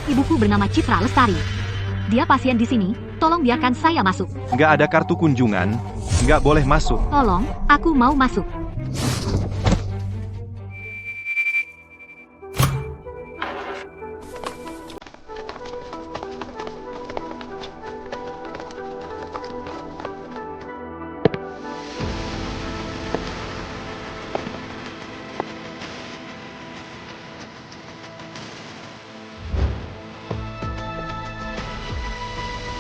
Ibuku bernama Citra Lestari. Dia pasien di sini, tolong biarkan saya masuk. Nggak ada kartu kunjungan, nggak boleh masuk. Tolong, aku mau masuk.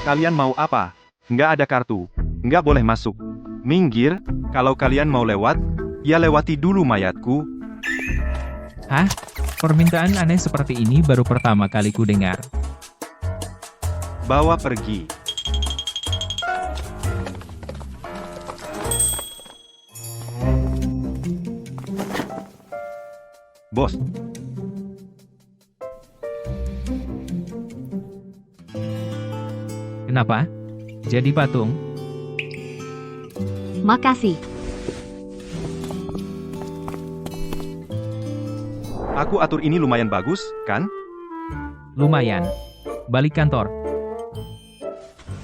Kalian mau apa? Nggak ada kartu, nggak boleh masuk. Minggir, kalau kalian mau lewat, ya lewati dulu mayatku. Hah? Permintaan aneh seperti ini baru pertama kali ku dengar. Bawa pergi. Bos, Kenapa? Jadi patung? Makasih. aku atur ini lumayan bagus, kan? Lumayan. Balik kantor.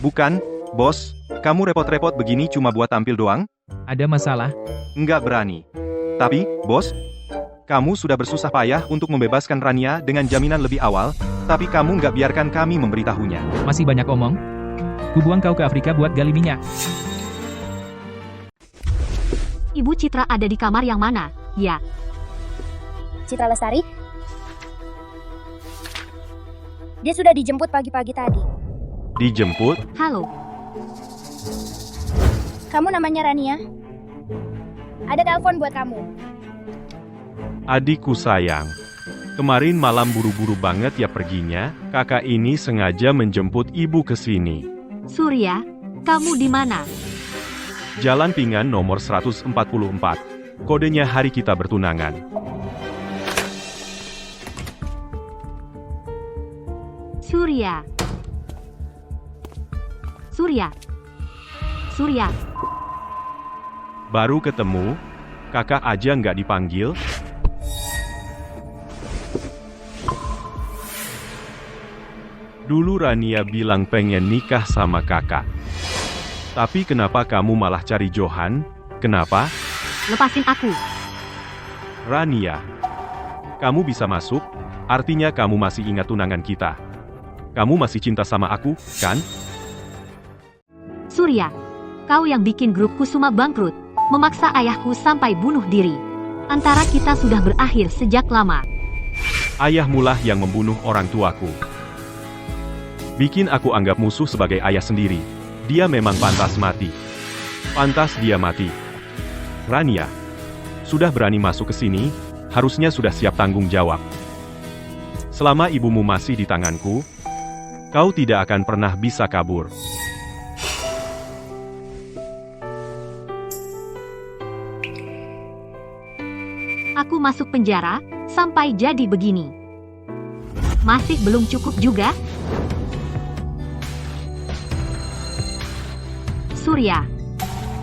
Bukan, bos. Kamu repot-repot begini cuma buat tampil doang? Ada masalah? Nggak berani. Tapi, bos, kamu sudah bersusah payah untuk membebaskan Rania dengan jaminan lebih awal, tapi kamu nggak biarkan kami memberitahunya. Masih banyak omong? Ku buang kau ke Afrika buat gali minyak. Ibu Citra ada di kamar yang mana? Ya, Citra Lestari? Dia sudah dijemput pagi-pagi tadi. Dijemput? halo. Kamu namanya Rania? Ada telepon buat kamu. Adikku sayang. Kemarin malam buru-buru banget ya perginya. Kakak ini sengaja menjemput ibu ke sini. Surya, kamu di mana? Jalan Pingan nomor 144. Kodenya hari kita bertunangan. Surya. Surya. Surya. Baru ketemu, kakak aja nggak dipanggil. Dulu Rania bilang pengen nikah sama kakak. Tapi kenapa kamu malah cari Johan? Kenapa? Lepasin aku. Rania, kamu bisa masuk, artinya kamu masih ingat tunangan kita. Kamu masih cinta sama aku, kan? Surya, kau yang bikin grup Kusuma bangkrut, memaksa ayahku sampai bunuh diri. Antara kita sudah berakhir sejak lama. Ayahmulah yang membunuh orang tuaku. Bikin aku anggap musuh sebagai ayah sendiri. Dia memang pantas mati. Pantas dia mati. Rania, sudah berani masuk ke sini, harusnya sudah siap tanggung jawab. Selama ibumu masih di tanganku, kau tidak akan pernah bisa kabur. Aku masuk penjara, sampai jadi begini. Masih belum cukup juga? Surya,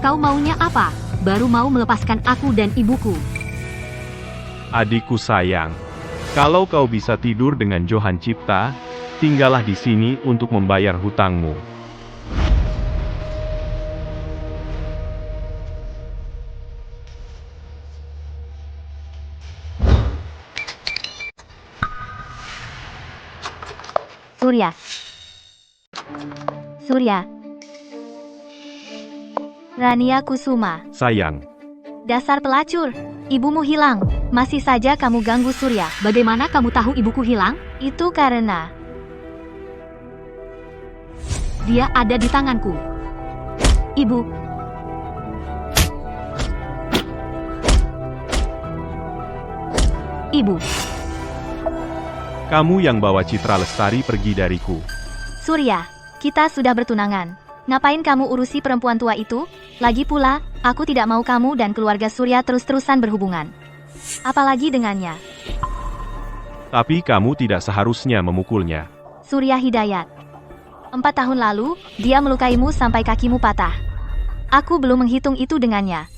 kau maunya apa? Baru mau melepaskan aku dan ibuku. Adikku sayang, kalau kau bisa tidur dengan Johan Cipta, tinggallah di sini untuk membayar hutangmu. Surya. Surya. Rania Kusuma. Sayang, Dasar pelacur. Ibumu hilang. Masih saja kamu ganggu Surya. Bagaimana kamu tahu ibuku hilang? Itu karena Dia ada di tanganku. Ibu. Ibu. kamu yang bawa Citra Lestari pergi dariku. Surya, kita sudah bertunangan. Ngapain kamu urusi perempuan tua itu? Lagi pula, aku tidak mau kamu dan keluarga Surya terus-terusan berhubungan. Apalagi dengannya. Tapi kamu tidak seharusnya memukulnya. Surya Hidayat. 4 tahun lalu, dia melukaimu sampai kakimu patah. Aku belum menghitung itu dengannya.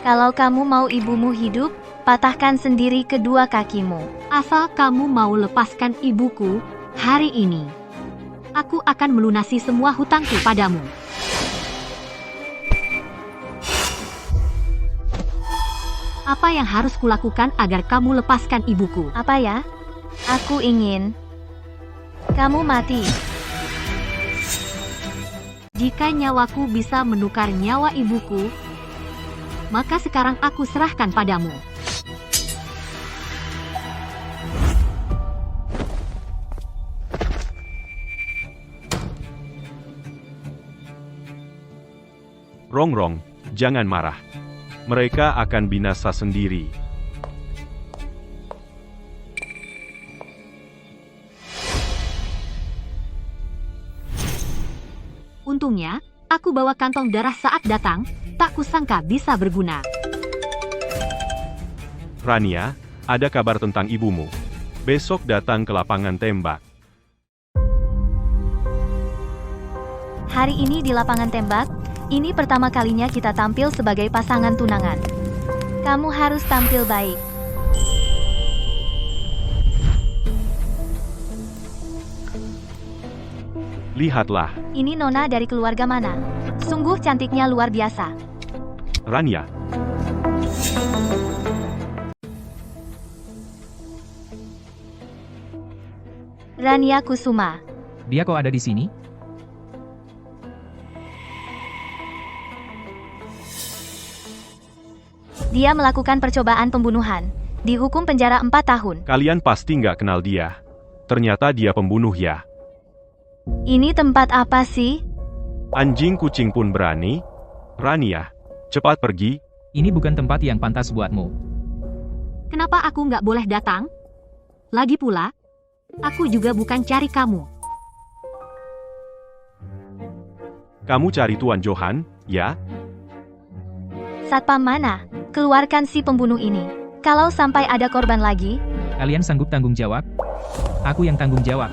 Kalau kamu mau ibumu hidup, patahkan sendiri kedua kakimu. Asal kamu mau lepaskan ibuku hari ini, aku akan melunasi semua hutangku padamu. Apa yang harus kulakukan agar kamu lepaskan ibuku? Apa ya? Aku ingin kamu mati. Jika nyawaku bisa menukar nyawa ibuku, maka sekarang aku serahkan padamu. Rongrong, jangan marah. Mereka akan binasa sendiri. Untungnya, aku bawa kantong darah saat datang, tak kusangka bisa berguna. Rania, ada kabar tentang ibumu. Besok datang ke lapangan tembak. Hari ini di lapangan tembak, ini pertama kalinya kita tampil sebagai pasangan tunangan. Kamu harus tampil baik. Lihatlah, Ini Nona dari keluarga mana? Sungguh cantiknya luar biasa. Rania. Rania Kusuma. Dia kok ada di sini? Dia melakukan percobaan pembunuhan. Dihukum penjara 4 tahun. Kalian pasti nggak kenal dia. Ternyata dia pembunuh ya. Ini tempat apa sih? Anjing kucing pun berani. Rania, cepat pergi. Ini bukan tempat yang pantas buatmu. Kenapa aku nggak boleh datang? Lagi pula, aku juga bukan cari kamu. Kamu cari Tuan Johan, ya? Satpam mana? Keluarkan si pembunuh ini. Kalau sampai ada korban lagi, Kalian sanggup tanggung jawab? Aku yang tanggung jawab.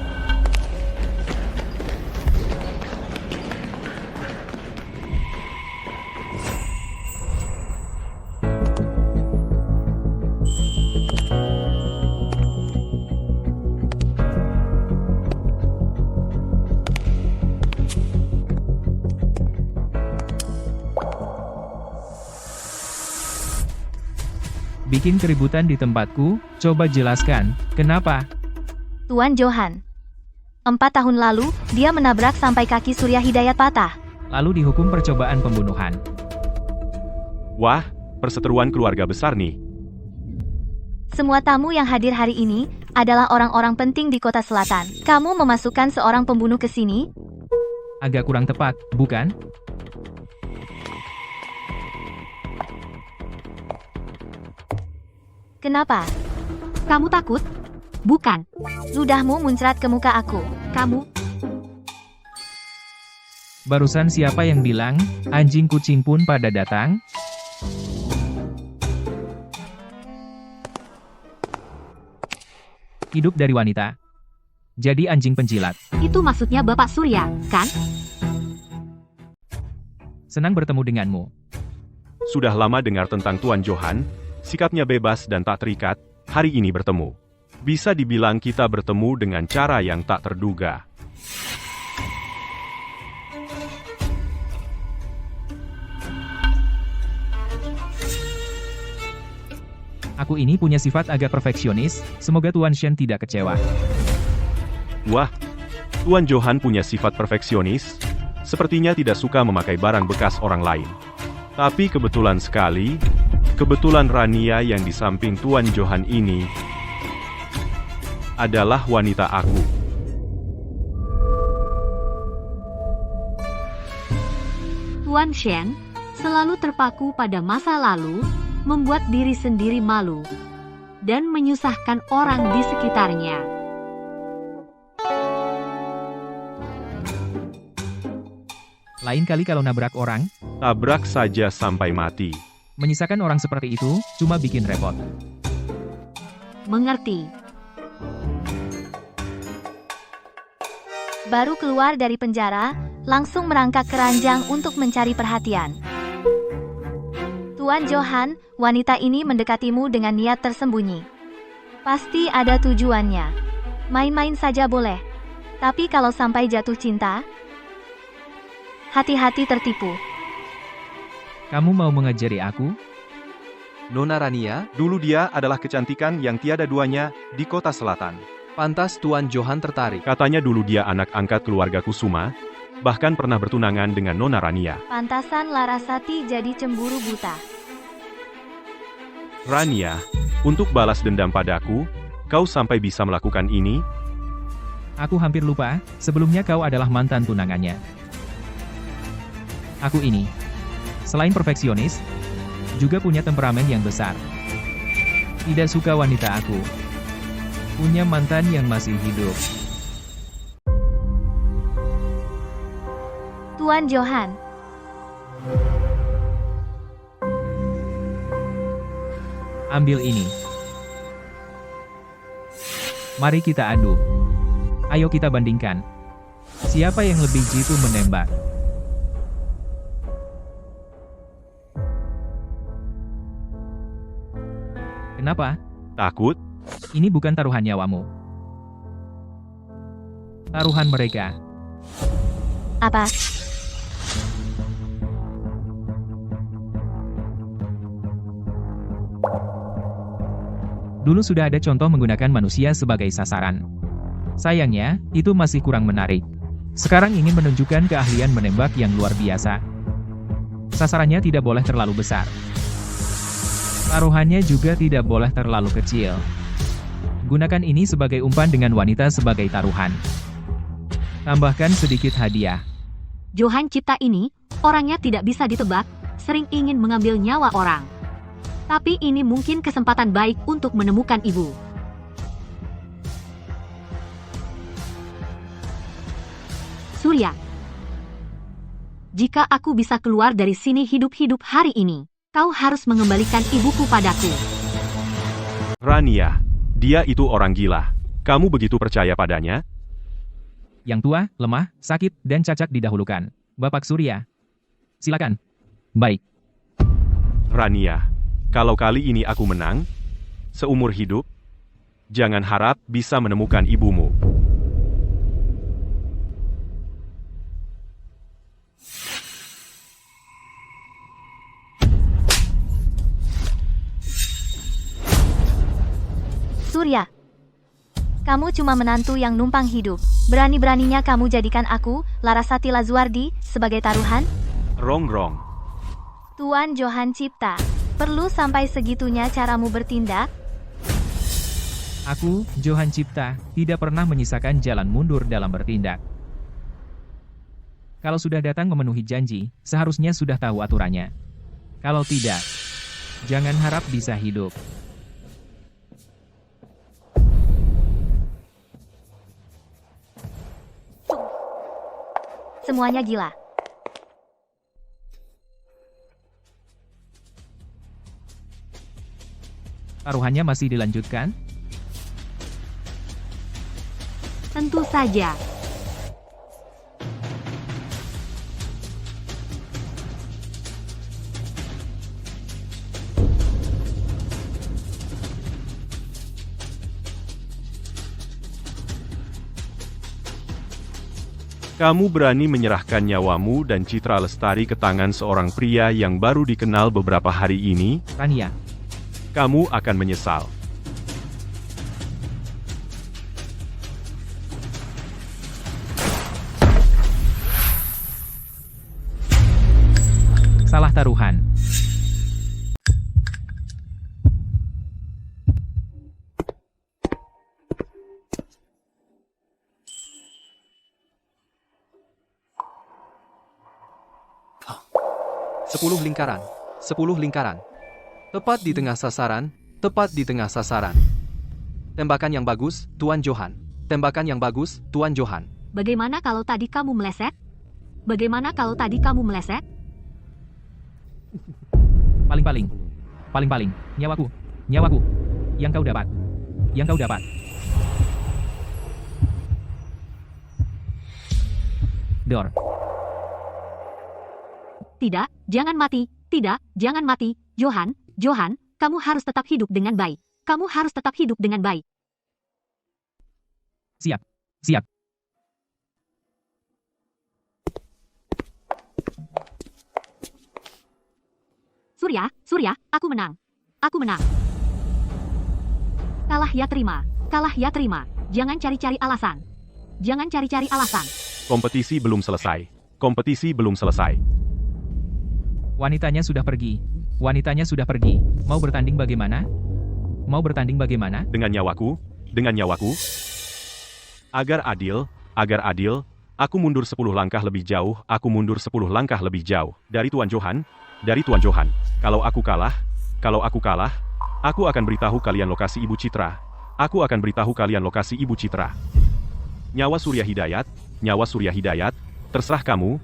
Bikin keributan di tempatku, coba jelaskan, kenapa? Tuan Johan. 4 tahun lalu, dia menabrak sampai kaki Surya Hidayat patah. Lalu dihukum percobaan pembunuhan. Wah, perseteruan keluarga besar nih. Semua tamu yang hadir hari ini adalah orang-orang penting di kota selatan. Kamu memasukkan seorang pembunuh ke sini? Agak kurang tepat, bukan? Kenapa? Kamu takut? Bukan. Ludahmu muncrat ke muka aku. Kamu, Barusan siapa yang bilang, anjing kucing pun pada datang? Hidup dari wanita. Jadi anjing penjilat. itu maksudnya Bapak Surya, kan? Senang bertemu denganmu. Sudah lama dengar tentang Tuan Johan, sikapnya bebas dan tak terikat, hari ini bertemu. Bisa dibilang kita bertemu dengan cara yang tak terduga. Aku ini punya sifat agak perfeksionis, semoga Tuan Shen tidak kecewa. Wah, Tuan Johan punya sifat perfeksionis, sepertinya tidak suka memakai barang bekas orang lain. Tapi kebetulan sekali, kebetulan Rania yang di samping Tuan Johan ini adalah wanita aku. Tuan Shen selalu terpaku pada masa lalu, membuat diri sendiri malu, dan menyusahkan orang di sekitarnya. Lain kali kalau nabrak orang, Tabrak saja sampai mati. menyisakan orang seperti itu, cuma bikin repot. Mengerti? Baru keluar dari penjara, langsung merangkak keranjang untuk mencari perhatian. Tuan Johan, wanita ini mendekatimu dengan niat tersembunyi. Pasti ada tujuannya. Main-main saja boleh. Tapi kalau sampai jatuh cinta, hati-hati tertipu. Kamu mau mengajari aku? Nona Rania, Dulu dia adalah kecantikan yang tiada duanya di kota selatan. pantas Tuan Johan tertarik. Katanya dulu dia anak angkat keluarga Kusuma, bahkan pernah bertunangan dengan Nona Rania. Pantasan Larasati jadi cemburu buta. Rania, untuk balas dendam padaku, kau sampai bisa melakukan ini? Aku hampir lupa, sebelumnya kau adalah mantan tunangannya. Aku ini, selain perfeksionis, juga punya temperamen yang besar. Tidak suka wanita aku. Punya mantan yang masih hidup. Tuan Johan, Ambil ini. Mari kita adu. Ayo kita bandingkan. Siapa yang lebih jitu menembak? Kenapa? Takut? Ini bukan taruhan nyawamu. Taruhan mereka. apa? Dulu sudah ada contoh menggunakan manusia sebagai sasaran. Sayangnya, itu masih kurang menarik. Sekarang ingin menunjukkan keahlian menembak yang luar biasa. Sasarannya tidak boleh terlalu besar. Taruhannya juga tidak boleh terlalu kecil. Gunakan ini sebagai umpan dengan wanita sebagai taruhan. Tambahkan sedikit hadiah. Johan Cipta ini, orangnya tidak bisa ditebak, sering ingin mengambil nyawa orang. Tapi ini mungkin kesempatan baik untuk menemukan ibu. Surya, jika aku bisa keluar dari sini hidup-hidup hari ini, kau harus mengembalikan ibuku padaku. Rania, dia itu orang gila. Kamu begitu percaya padanya? Yang tua, lemah, sakit, dan cacat didahulukan. Bapak Surya. Silakan. Baik. Rania, kalau kali ini aku menang, seumur hidup, jangan harap bisa menemukan ibumu. Surya, kamu cuma menantu yang numpang hidup. Berani-beraninya kamu jadikan aku, Larasati Lazuardi, sebagai taruhan? Rong-rong. Tuan Johan Cipta, perlu sampai segitunya caramu bertindak? Aku, Johan Cipta, tidak pernah menyisakan jalan mundur dalam bertindak. Kalau sudah datang memenuhi janji, seharusnya sudah tahu aturannya. Kalau tidak, jangan harap bisa hidup. Semuanya gila. Taruhannya masih dilanjutkan? Tentu saja. Kamu berani menyerahkan nyawamu dan citra lestari ke tangan seorang pria yang baru dikenal beberapa hari ini? Rania. Kamu akan menyesal. Salah taruhan. Sepuluh lingkaran. 10 lingkaran. Tepat di tengah sasaran, tepat di tengah sasaran. Tembakan yang bagus, Tuan Johan. Tembakan yang bagus, Tuan Johan. Bagaimana kalau tadi kamu meleset? Bagaimana kalau tadi kamu meleset? Paling-paling. Paling-paling. Nyawaku. Nyawaku. Yang kau dapat. Yang kau dapat. Dor. Tidak, jangan mati. Tidak, jangan mati. Johan, kamu harus tetap hidup dengan baik. Kamu harus tetap hidup dengan baik. Siap. Siap. Surya, aku menang. Aku menang. Kalah ya terima. Jangan cari-cari alasan. Kompetisi belum selesai. Wanitanya sudah pergi. Mau bertanding bagaimana? Dengan nyawaku. Agar adil, aku mundur 10 langkah lebih jauh. Dari Tuan Johan. Kalau aku kalah, aku akan beritahu kalian lokasi Ibu Citra. Nyawa Surya Hidayat, terserah kamu.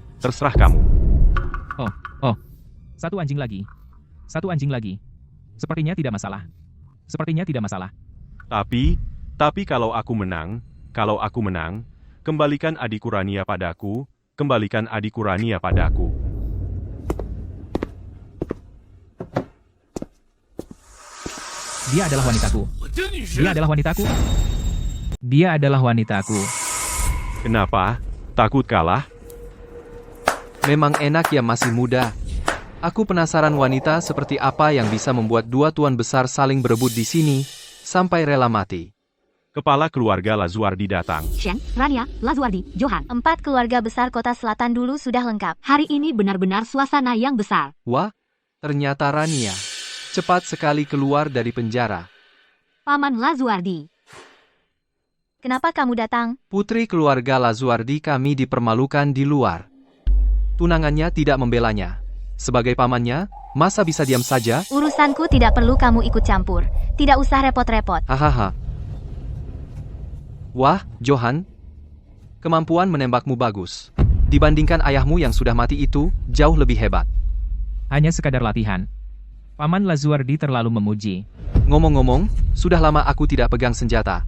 Oh. Satu anjing lagi. Sepertinya tidak masalah. Tapi kalau aku menang, kembalikan adikku Rania padaku. Dia adalah wanitaku. Kenapa? Takut kalah? Memang enak ya masih muda. Aku penasaran wanita seperti apa yang bisa membuat dua tuan besar saling berebut di sini, sampai rela mati. Kepala keluarga Lazuardi datang. Shen, Rania, Lazuardi, Johan. 4 keluarga besar kota selatan dulu sudah lengkap. Hari ini benar-benar suasana yang besar. Wah, ternyata Rania cepat sekali keluar dari penjara. Paman Lazuardi. Kenapa kamu datang? Putri keluarga Lazuardi kami dipermalukan di luar. Tunangannya tidak membelanya. Sebagai pamannya, masa bisa diam saja? Urusanku tidak perlu kamu ikut campur. Tidak usah repot-repot. Hahaha. Wah, Johan. Kemampuan menembakmu bagus. Dibandingkan ayahmu yang sudah mati itu, jauh lebih hebat. Hanya sekadar latihan. Paman Lazuardi terlalu memuji. Ngomong-ngomong, sudah lama aku tidak pegang senjata.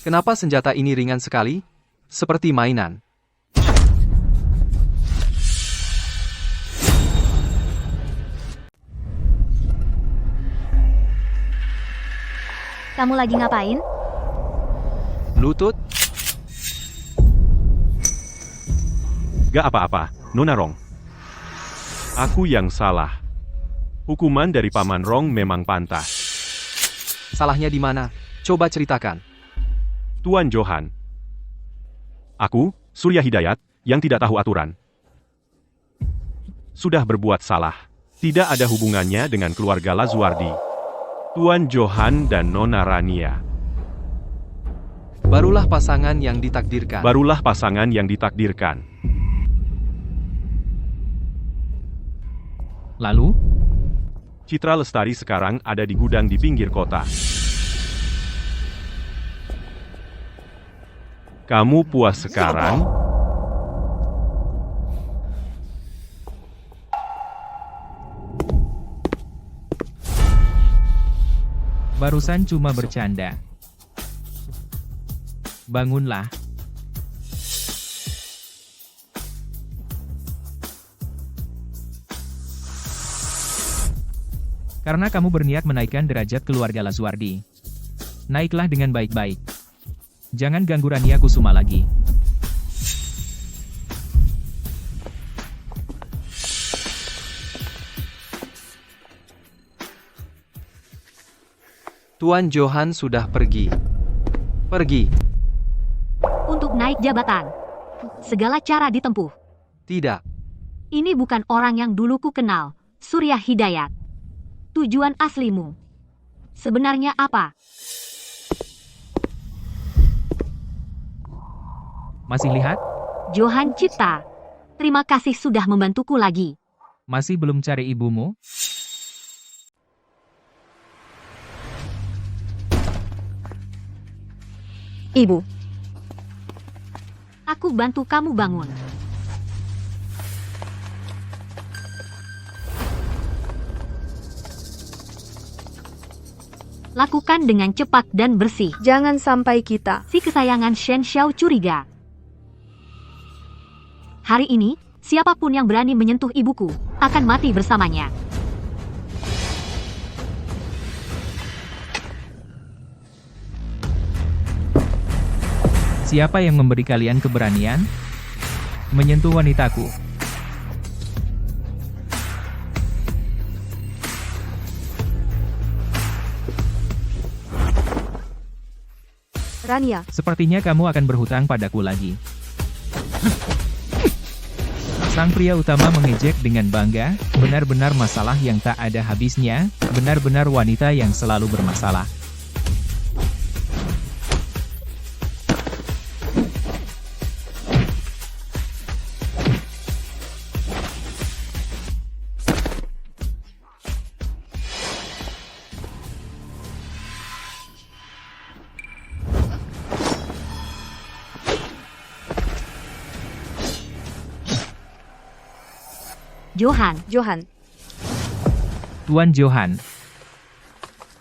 Kenapa senjata ini ringan sekali? Seperti mainan. Kamu lagi ngapain? Lutut? Gak apa-apa, Nona Rong. Aku yang salah. Hukuman dari Paman Rong memang pantas. Salahnya di mana? Coba ceritakan. Tuan Johan. Aku, Surya Hidayat, yang tidak tahu aturan. Sudah berbuat salah. Tidak ada hubungannya dengan keluarga Lazuardi. Tuan Johan dan Nona Rania. Barulah pasangan yang ditakdirkan. Lalu, Citra Lestari sekarang ada di gudang di pinggir kota. Kamu puas sekarang? barusan cuma bercanda. Bangunlah. Karena kamu berniat menaikkan derajat keluarga Lazuardi. Naiklah dengan baik-baik. Jangan ganggu Rania Kusuma lagi. Tuan Johan sudah pergi. Untuk naik jabatan. Segala cara ditempuh. Tidak. Ini bukan orang yang dulu ku kenal, Surya Hidayat. Tujuan aslimu sebenarnya apa? Masih lihat? Johan Cipta. Terima kasih sudah membantuku lagi. Masih belum cari ibumu? Ibu. Aku bantu kamu bangun. Lakukan dengan cepat dan bersih. Jangan sampai kita. Si kesayangan Shen Xiao curiga. Hari ini, siapapun yang berani menyentuh ibuku, akan mati bersamanya. Siapa yang memberi kalian keberanian menyentuh wanitaku? Rania, Sepertinya kamu akan berhutang padaku lagi. Sang pria utama mengejek dengan bangga, benar-benar masalah yang tak ada habisnya, benar-benar wanita yang selalu bermasalah. Johan, Johan, Tuan Johan,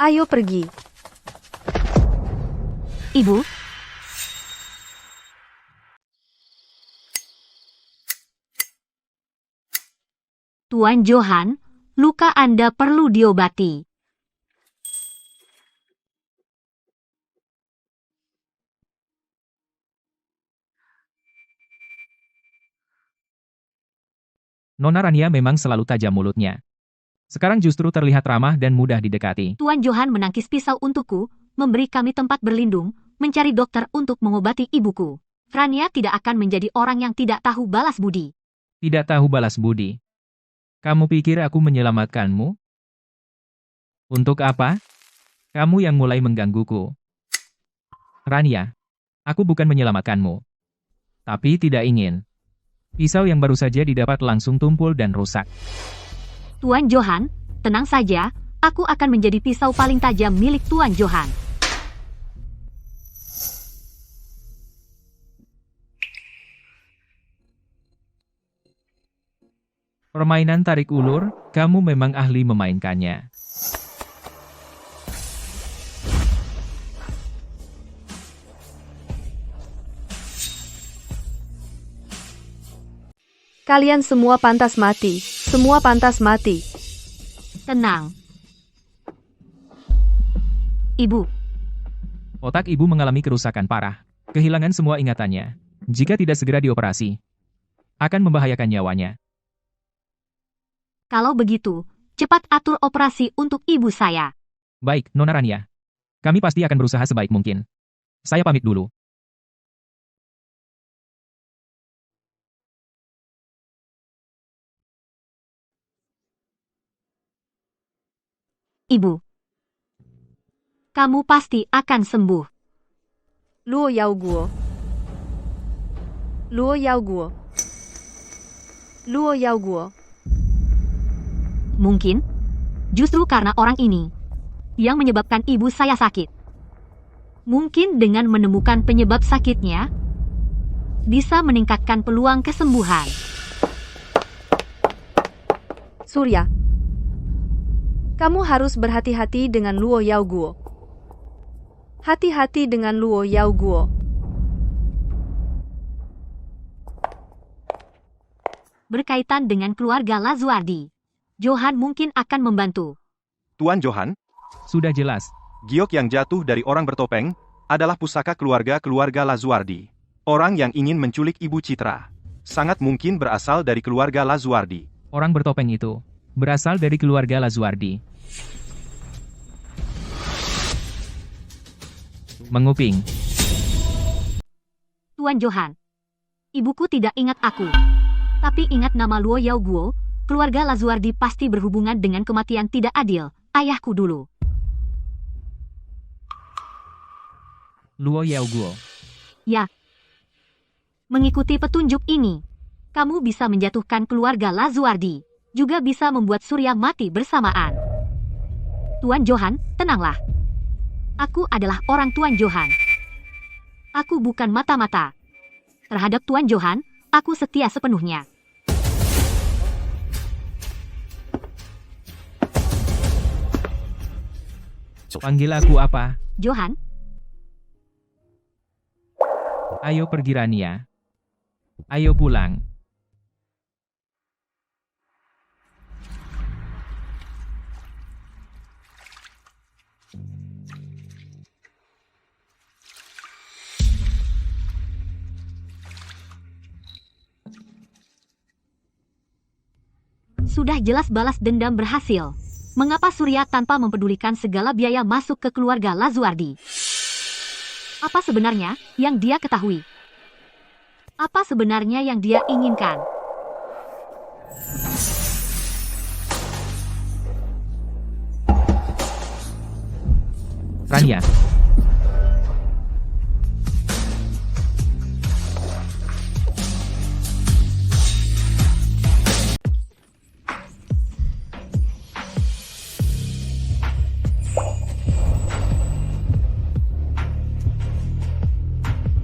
ayo pergi. Ibu. Tuan Johan, luka Anda perlu diobati. Nona Rania memang selalu tajam mulutnya. Sekarang justru terlihat ramah dan mudah didekati. Tuan Johan menangkis pisau untukku, memberi kami tempat berlindung, mencari dokter untuk mengobati ibuku. Rania tidak akan menjadi orang yang tidak tahu balas budi. Tidak tahu balas budi. Kamu pikir aku menyelamatkanmu? Untuk apa? Kamu yang mulai menggangguku. Rania, aku bukan menyelamatkanmu. Tapi tidak ingin. Pisau yang baru saja didapat langsung tumpul dan rusak. Tuan Johan, tenang saja, aku akan menjadi pisau paling tajam milik Tuan Johan. Permainan tarik ulur, kamu memang ahli memainkannya. Kalian semua pantas mati. Semua pantas mati. Tenang. Ibu, Otak ibu mengalami kerusakan parah. Kehilangan semua ingatannya. Jika tidak segera dioperasi, akan membahayakan nyawanya. kalau begitu, cepat atur operasi untuk ibu saya. Baik, Nona Rania. Kami pasti akan berusaha sebaik mungkin. Saya pamit dulu. Ibu, kamu pasti akan sembuh. Luo Yao Guo. Luo Yao Guo. Luo Yao Guo. Mungkin, justru karena orang ini, yang menyebabkan ibu saya sakit. Mungkin dengan menemukan penyebab sakitnya, bisa meningkatkan peluang kesembuhan. Surya. Kamu harus berhati-hati dengan Luo Yao Guo. Hati-hati dengan Luo Yao Guo. Berkaitan dengan keluarga Lazuardi, Johan mungkin akan membantu. Tuan Johan, Sudah jelas. giok yang jatuh dari orang bertopeng adalah pusaka keluarga Lazuardi. Orang yang ingin menculik Ibu Citra sangat mungkin berasal dari keluarga Lazuardi. Orang bertopeng itu berasal dari keluarga Lazuardi. Menguping. Tuan Johan, ibuku tidak ingat aku. Tapi ingat nama Luo Yao Guo, keluarga Lazuardi pasti berhubungan dengan kematian tidak adil, ayahku dulu. Luo Yao Guo. Ya. Mengikuti petunjuk ini, kamu bisa menjatuhkan keluarga Lazuardi, juga bisa membuat Surya mati bersamaan. Tuan Johan, tenanglah. Aku adalah orang Tuan Johan. Aku bukan mata-mata. Terhadap Tuan Johan, aku setia sepenuhnya. Panggil aku apa? Johan, Ayo pergi Rania. Ayo pulang. Sudah jelas balas dendam berhasil. Mengapa Surya tanpa mempedulikan segala biaya masuk ke keluarga Lazuardi? Apa sebenarnya yang dia ketahui? Apa sebenarnya yang dia inginkan? Rania.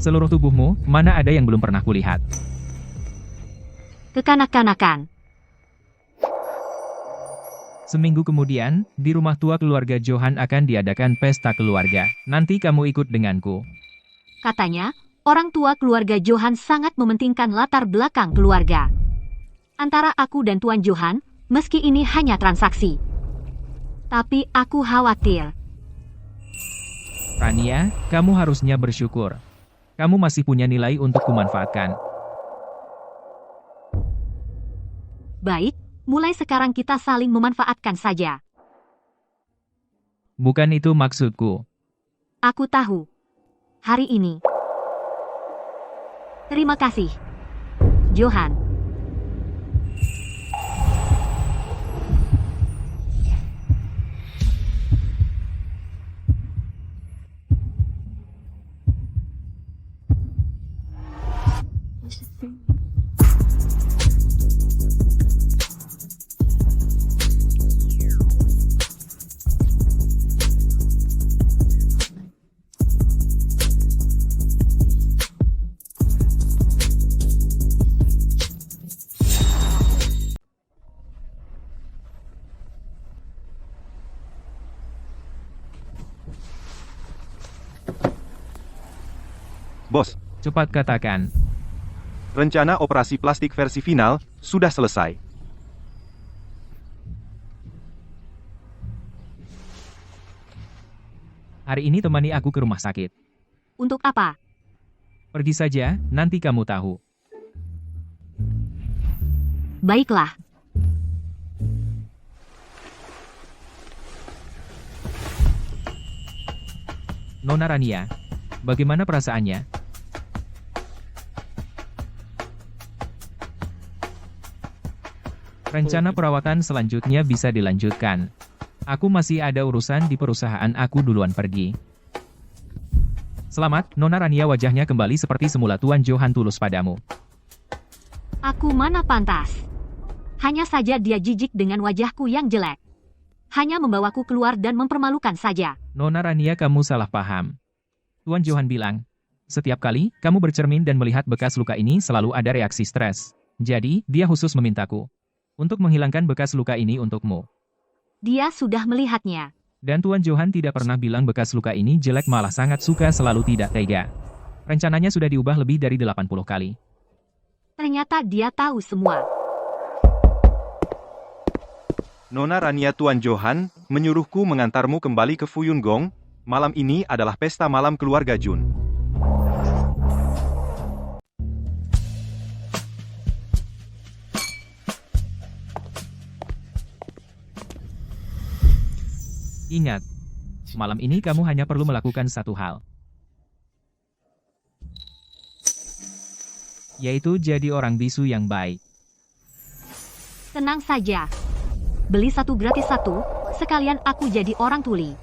Seluruh tubuhmu, mana ada yang belum pernah kulihat. Kekanak-kanakan. Seminggu kemudian, di rumah tua keluarga Johan akan diadakan pesta keluarga. Nanti kamu ikut denganku. Katanya, orang tua keluarga Johan sangat mementingkan latar belakang keluarga. Antara aku dan Tuan Johan, meski ini hanya transaksi. Tapi aku khawatir. Rania, kamu harusnya bersyukur. Kamu masih punya nilai untuk kumanfaatkan. Baik, mulai sekarang kita saling memanfaatkan saja. Bukan itu maksudku. Aku tahu. Hari ini. Terima kasih, Johan. Bos, Cepat katakan. rencana operasi plastik versi final sudah selesai. Hari ini temani aku ke rumah sakit. Untuk apa? Pergi saja, nanti kamu tahu. Baiklah. Nona Rania, bagaimana perasaannya? Rencana perawatan selanjutnya bisa dilanjutkan. Aku masih ada urusan di perusahaan, aku duluan pergi. Selamat, Nona Rania, wajahnya kembali seperti semula. Tuan Johan tulus padamu. Aku mana pantas. Hanya saja dia jijik dengan wajahku yang jelek. Hanya membawaku keluar dan mempermalukan saja. Nona Rania, kamu salah paham. Tuan Johan bilang, setiap kali kamu bercermin dan melihat bekas luka ini selalu ada reaksi stres. Jadi, dia khusus memintaku untuk menghilangkan bekas luka ini untukmu. Dia sudah melihatnya. Dan Tuan Johan tidak pernah bilang bekas luka ini jelek, malah sangat suka, selalu tidak tega. Rencananya sudah diubah lebih dari 80 kali. Ternyata dia tahu semua. Nona Rania, Tuan Johan menyuruhku mengantarmu kembali ke Fuyun Gong. Malam ini adalah pesta malam keluarga Jun. Ingat, malam ini kamu hanya perlu melakukan satu hal. Yaitu jadi orang bisu yang baik. Tenang saja. Beli satu gratis satu, sekalian aku jadi orang tuli.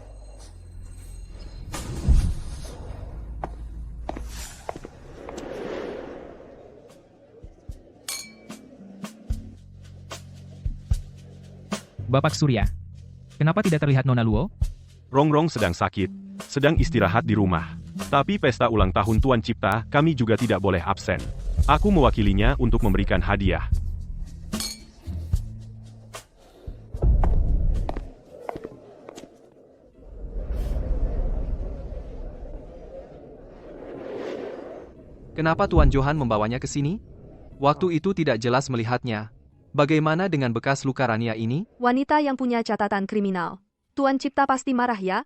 Bapak Surya, kenapa tidak terlihat Nona Luo? Rongrong sedang sakit, sedang istirahat di rumah. Tapi pesta ulang tahun Tuan Cipta, kami juga tidak boleh absen. Aku mewakilinya untuk memberikan hadiah. Kenapa Tuan Johan membawanya ke sini? Waktu itu tidak jelas melihatnya. Bagaimana dengan bekas luka Rania ini? Wanita yang punya catatan kriminal. Tuan Cipta pasti marah ya?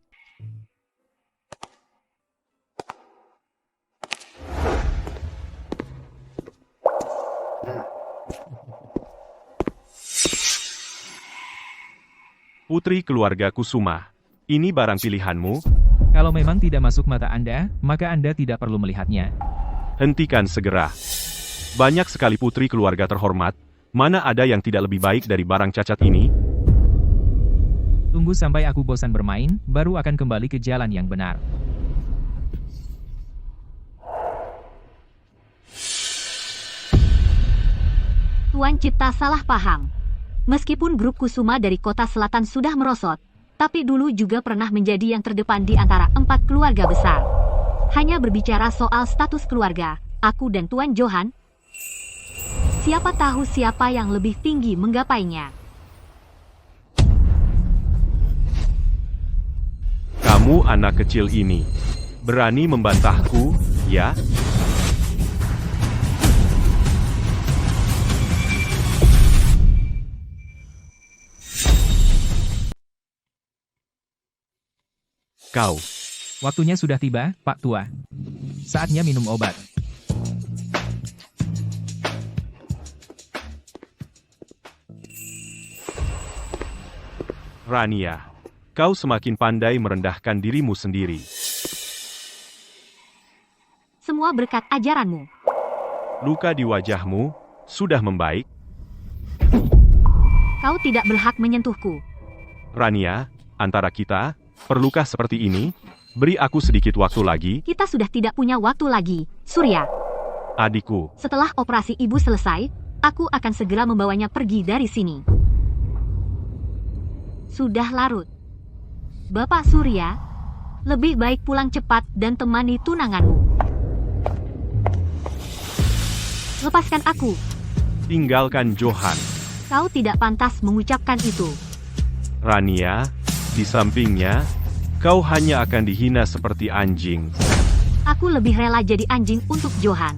Putri keluarga Kusuma. Ini barang pilihanmu? Kalau memang tidak masuk mata Anda, maka Anda tidak perlu melihatnya. Hentikan segera. Banyak sekali putri keluarga terhormat, mana ada yang tidak lebih baik dari barang cacat ini? Tunggu sampai aku bosan bermain, baru akan kembali ke jalan yang benar. Tuan Cipta salah paham. Meskipun grup Kusuma dari kota selatan sudah merosot, tapi dulu juga pernah menjadi yang terdepan di antara 4 keluarga besar. Hanya berbicara soal status keluarga, aku dan Tuan Johan, siapa tahu siapa yang lebih tinggi menggapainya. Kamu anak kecil ini. Berani membantahku, ya? Kau. Waktunya sudah tiba, Pak Tua. Saatnya minum obat. Rania. Kau semakin pandai merendahkan dirimu sendiri. Semua berkat ajaranmu. Luka di wajahmu sudah membaik. Kau tidak berhak menyentuhku. Rania, antara kita, perlukah seperti ini? Beri aku sedikit waktu lagi. Kita sudah tidak punya waktu lagi, Surya. Adikku. Setelah operasi ibu selesai, aku akan segera membawanya pergi dari sini. Sudah larut. Bapak Surya, lebih baik pulang cepat dan temani tunanganmu. Lepaskan aku. Tinggalkan Johan. Kau tidak pantas mengucapkan itu. Rania, di sampingnya, kau hanya akan dihina seperti anjing. Aku lebih rela jadi anjing untuk Johan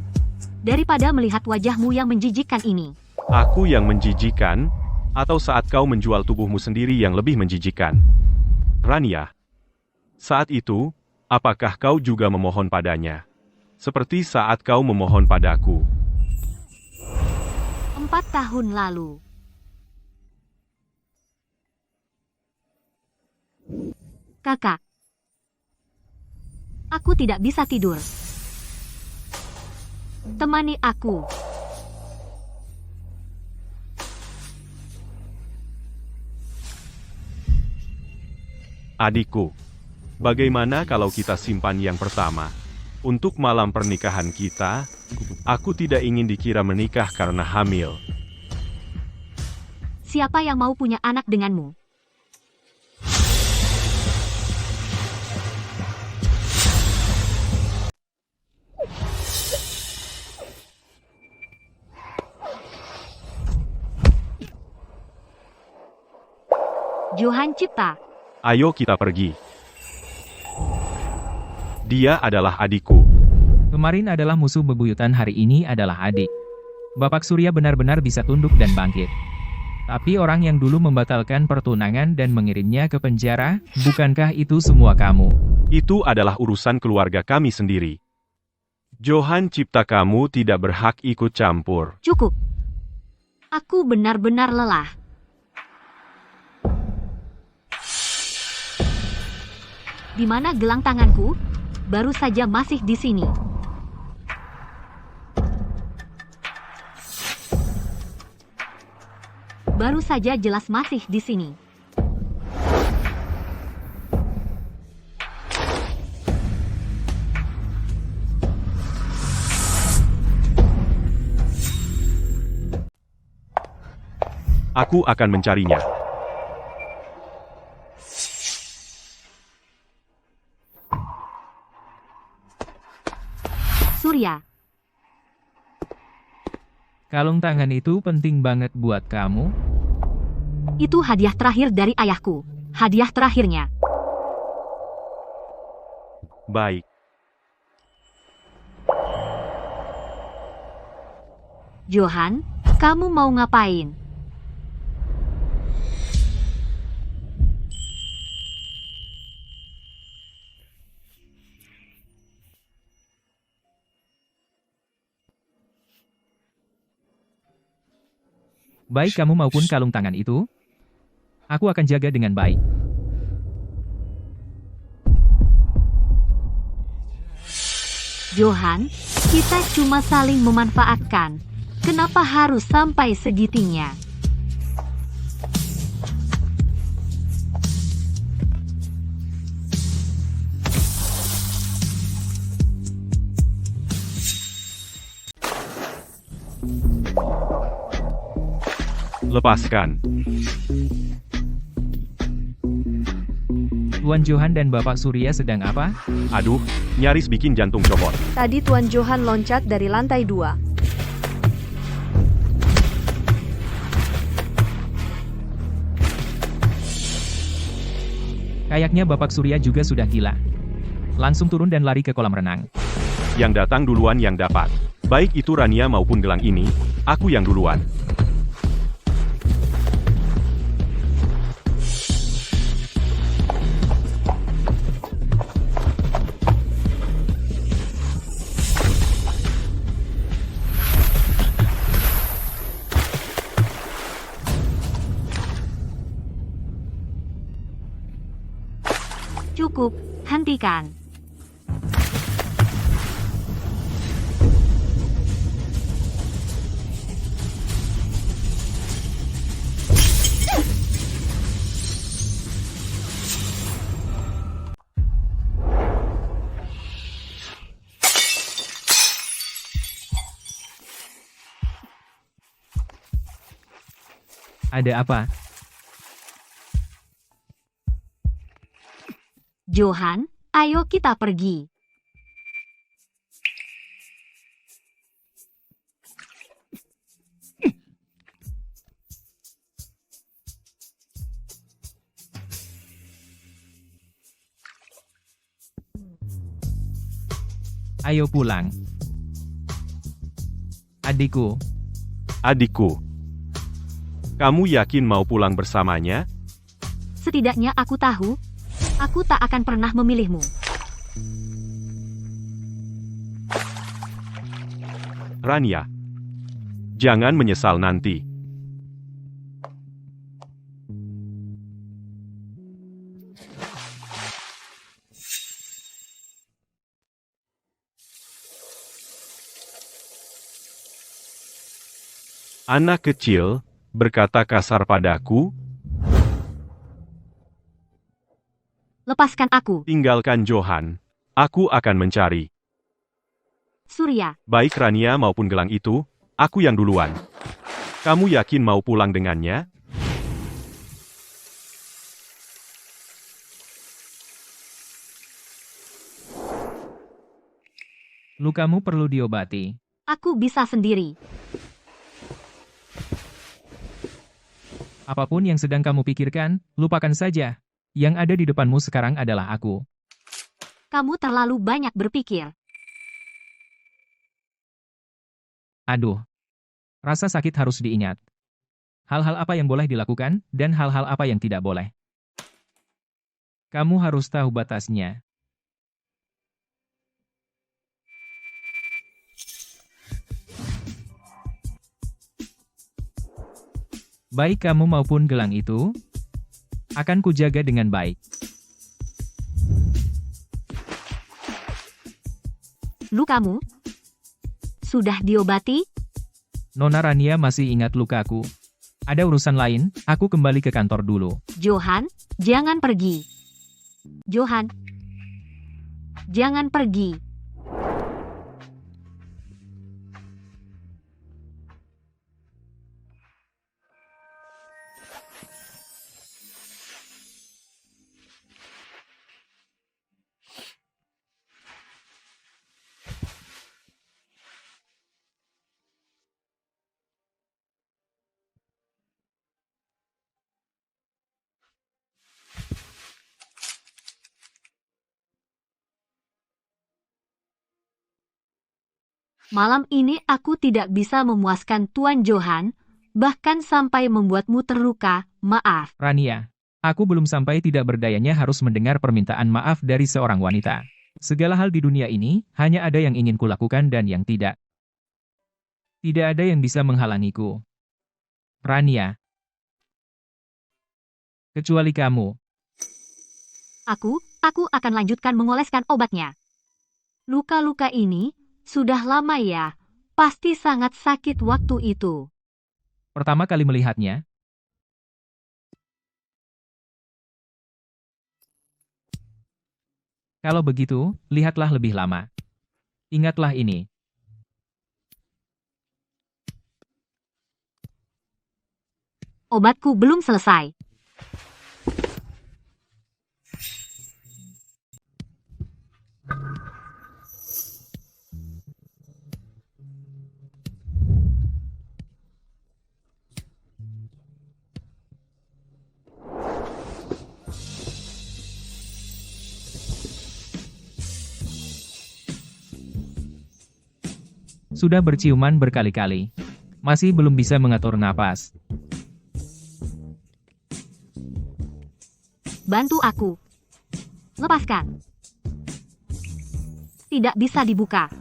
daripada melihat wajahmu yang menjijikkan ini. Aku yang menjijikan, atau saat kau menjual tubuhmu sendiri yang lebih menjijikan? Rania, saat itu, apakah kau juga memohon padanya? Seperti saat kau memohon padaku. 4 tahun lalu. Kakak, aku tidak bisa tidur. Temani aku. Adikku, bagaimana kalau kita simpan yang pertama? Untuk malam pernikahan kita, aku tidak ingin dikira menikah karena hamil. Siapa yang mau punya anak denganmu? Johan Cipta. Ayo kita pergi. Dia adalah adikku. Kemarin adalah musuh bebuyutan, hari ini adalah adik. Bapak Surya benar-benar bisa tunduk dan bangkit. Tapi orang yang dulu membatalkan pertunangan dan mengirimnya ke penjara, bukankah itu semua kamu? Itu adalah urusan keluarga kami sendiri. Johan Cipta, kamu tidak berhak ikut campur. Cukup. Aku benar-benar lelah. Di mana gelang tanganku? Baru saja masih di sini. Baru saja jelas masih di sini. Aku akan mencarinya. Surya, Kalung tangan itu penting banget buat kamu. itu hadiah terakhir dari ayahku. Hadiah terakhirnya. Baik. Johan, kamu mau ngapain? Baik kamu maupun kalung tangan itu. Aku akan jaga dengan baik. Johan, kita cuma saling memanfaatkan. Kenapa harus sampai segitinya? Lepaskan. Tuan Johan dan Bapak Surya sedang apa? Aduh, nyaris bikin jantung copot. Tadi Tuan Johan loncat dari lantai 2. Kayaknya Bapak Surya juga sudah gila. Langsung turun dan lari ke kolam renang. Yang datang duluan yang dapat. Baik itu Rania maupun gelang ini, aku yang duluan. Cukup, hentikan. Ada apa? Johan, ayo kita pergi. Ayo pulang. Adikku, Adikku. Kamu yakin mau pulang bersamanya? Setidaknya aku tahu, aku tak akan pernah memilihmu. Rania. Jangan menyesal nanti. Anak kecil berkata kasar padaku, Lepaskan aku, tinggalkan Johan. Aku akan mencari. Surya. Baik Rania maupun gelang itu, aku yang duluan. Kamu yakin mau pulang dengannya? lukamu perlu diobati. Aku bisa sendiri. Apapun yang sedang kamu pikirkan, lupakan saja. Yang ada di depanmu sekarang adalah aku. Kamu terlalu banyak berpikir. Aduh. Rasa sakit harus diingat. Hal-hal apa yang boleh dilakukan, dan hal-hal apa yang tidak boleh. Kamu harus tahu batasnya. Baik kamu maupun gelang itu, akan kujaga dengan baik. Lukamu sudah diobati? Nona Rania masih ingat lukaku. Ada urusan lain, aku kembali ke kantor dulu. Johan, jangan pergi. Johan, jangan pergi. Malam ini aku tidak bisa memuaskan Tuan Johan, bahkan sampai membuatmu terluka, maaf. Rania, aku belum sampai tidak berdayanya harus mendengar permintaan maaf dari seorang wanita. Segala hal di dunia ini, hanya ada yang ingin kulakukan dan yang tidak. Tidak ada yang bisa menghalangiku. Rania. Kecuali kamu. Aku akan lanjutkan mengoleskan obatnya. Luka-luka ini sudah lama ya. Pasti sangat sakit waktu itu. Pertama kali melihatnya, kalau begitu, lihatlah lebih lama. Ingatlah ini. Obatku belum selesai. Sudah berciuman berkali-kali. Masih belum bisa mengatur napas. Bantu aku. Lepaskan. Tidak bisa dibuka.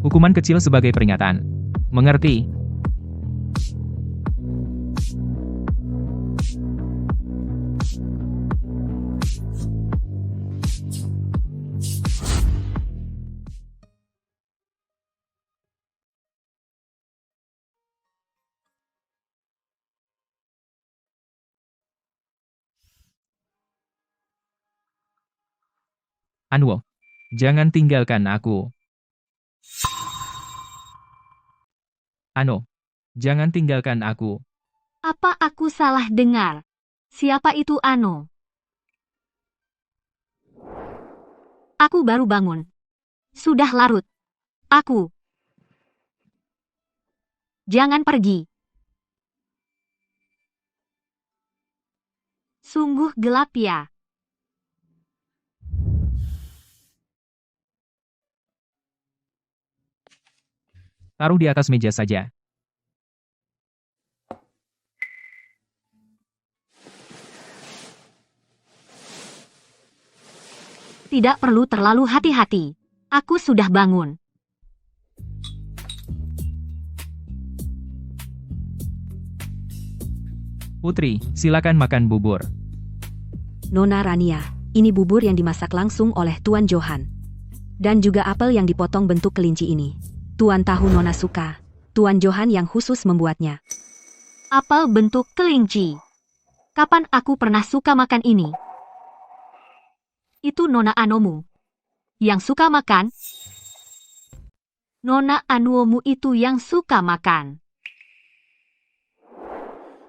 Hukuman kecil sebagai peringatan. Mengerti? Anwo, jangan tinggalkan aku. Ano, jangan tinggalkan aku. Apa aku salah dengar? Siapa itu Ano? Aku baru bangun. Sudah larut. Aku. Jangan pergi. Sungguh gelap ya. Taruh di atas meja saja. Tidak perlu terlalu hati-hati. Aku sudah bangun. Putri, silakan makan bubur. Nona Rania, ini bubur yang dimasak langsung oleh Tuan Johan. Dan juga apel yang dipotong bentuk kelinci ini. Tuan tahu Nona suka. Tuan Johan yang khusus membuatnya. Apel bentuk kelinci. Kapan aku pernah suka makan ini? Itu Nona Anomu. Yang suka makan? Nona Anuomu itu yang suka makan.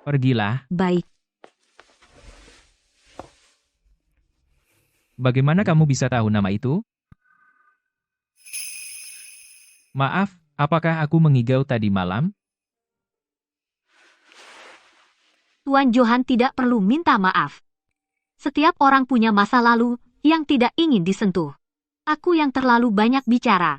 Pergilah. Baik, Bagaimana kamu bisa tahu nama itu? Maaf, apakah aku mengigau tadi malam? Tuan Johan tidak perlu minta maaf. Setiap orang punya masa lalu yang tidak ingin disentuh. Aku yang terlalu banyak bicara.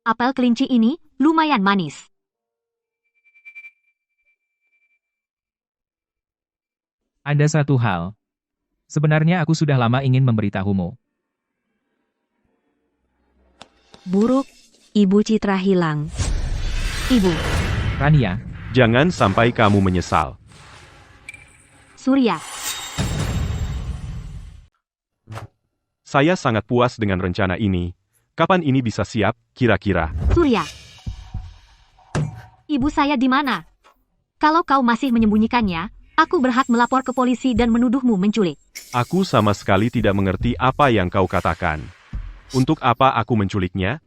Apel kelinci ini lumayan manis. Ada satu hal. Sebenarnya aku sudah lama ingin memberitahumu. buruk. Ibu Citra hilang. Ibu, Rania, Jangan sampai kamu menyesal. Surya, Saya sangat puas dengan rencana ini. Kapan ini bisa siap, kira-kira? Surya. Ibu saya di mana? Kalau kau masih menyembunyikannya, aku berhak melapor ke polisi dan menuduhmu menculik. Aku sama sekali tidak mengerti apa yang kau katakan. Untuk apa aku menculiknya?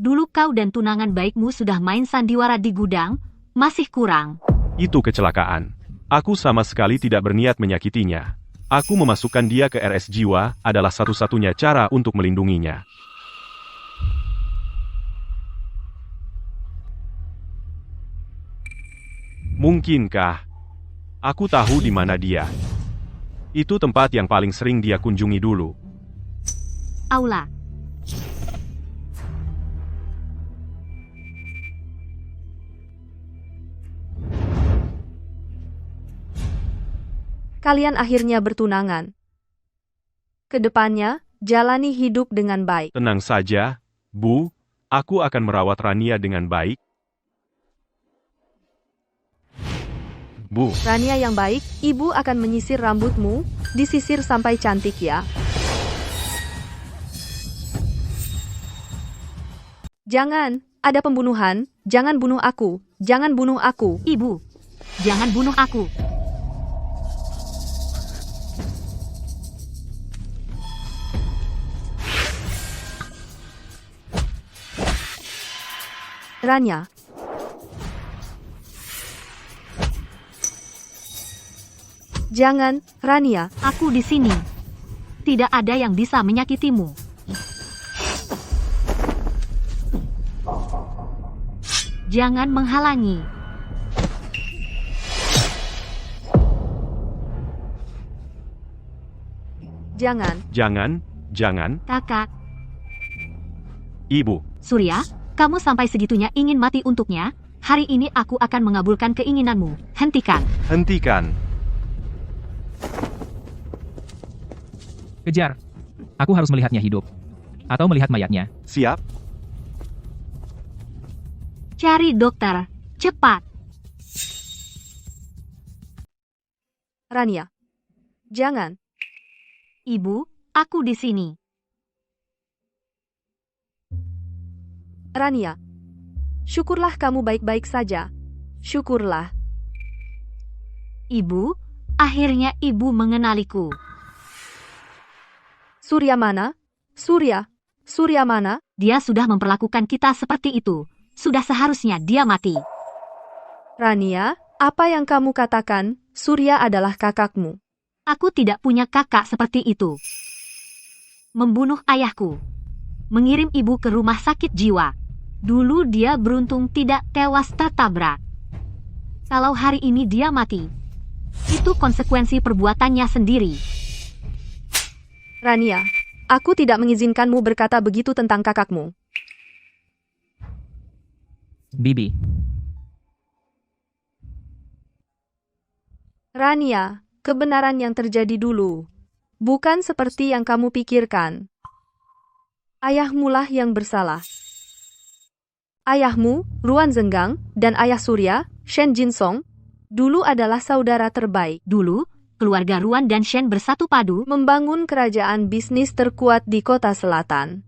Dulu kau dan tunangan baikmu sudah main sandiwara di gudang, masih kurang. Itu kecelakaan. Aku sama sekali tidak berniat menyakitinya. Aku memasukkan dia ke RS Jiwa adalah satu-satunya cara untuk melindunginya. Mungkinkah? Aku tahu di mana dia. Itu tempat yang paling sering dia kunjungi dulu. Aula. Kalian akhirnya bertunangan. Kedepannya, jalani hidup dengan baik. Tenang saja, Bu. Aku akan merawat Rania dengan baik. Bu, Rania yang baik, ibu akan menyisir rambutmu, disisir sampai cantik ya. Jangan, ada pembunuhan, jangan bunuh aku, jangan bunuh aku. Ibu, jangan bunuh aku. Rania. Jangan, Rania. Aku di sini. Tidak ada yang bisa menyakitimu. Jangan menghalangi. Jangan. jangan, Kakak, Ibu. Surya, kamu sampai segitunya ingin mati untuknya? Hari ini aku akan mengabulkan keinginanmu. Hentikan. Hentikan. Kejar. Aku harus melihatnya hidup. Atau melihat mayatnya. Siap? Cari dokter. Cepat. Rania. Jangan. Ibu, aku di sini. Rania. Syukurlah kamu baik-baik saja. Syukurlah. Ibu, akhirnya ibu mengenaliku. Surya mana? Surya. Surya mana? Dia sudah memperlakukan kita seperti itu. Sudah seharusnya dia mati. Rania, apa yang kamu katakan? Surya adalah kakakmu. Aku tidak punya kakak seperti itu. Membunuh ayahku. Mengirim ibu ke rumah sakit jiwa. Dulu dia beruntung tidak tewas tertabrak. Kalau hari ini dia mati, itu konsekuensi perbuatannya sendiri. Rania, aku tidak mengizinkanmu berkata begitu tentang kakakmu. Bibi. Rania, kebenaran yang terjadi dulu. Bukan seperti yang kamu pikirkan. Ayahmulah yang bersalah. Ayahmu, Ruan Zenggang, dan ayah Surya, Shen Jinsong, dulu adalah saudara terbaik. Dulu, keluarga Ruan dan Shen bersatu padu. Membangun kerajaan bisnis terkuat di kota selatan.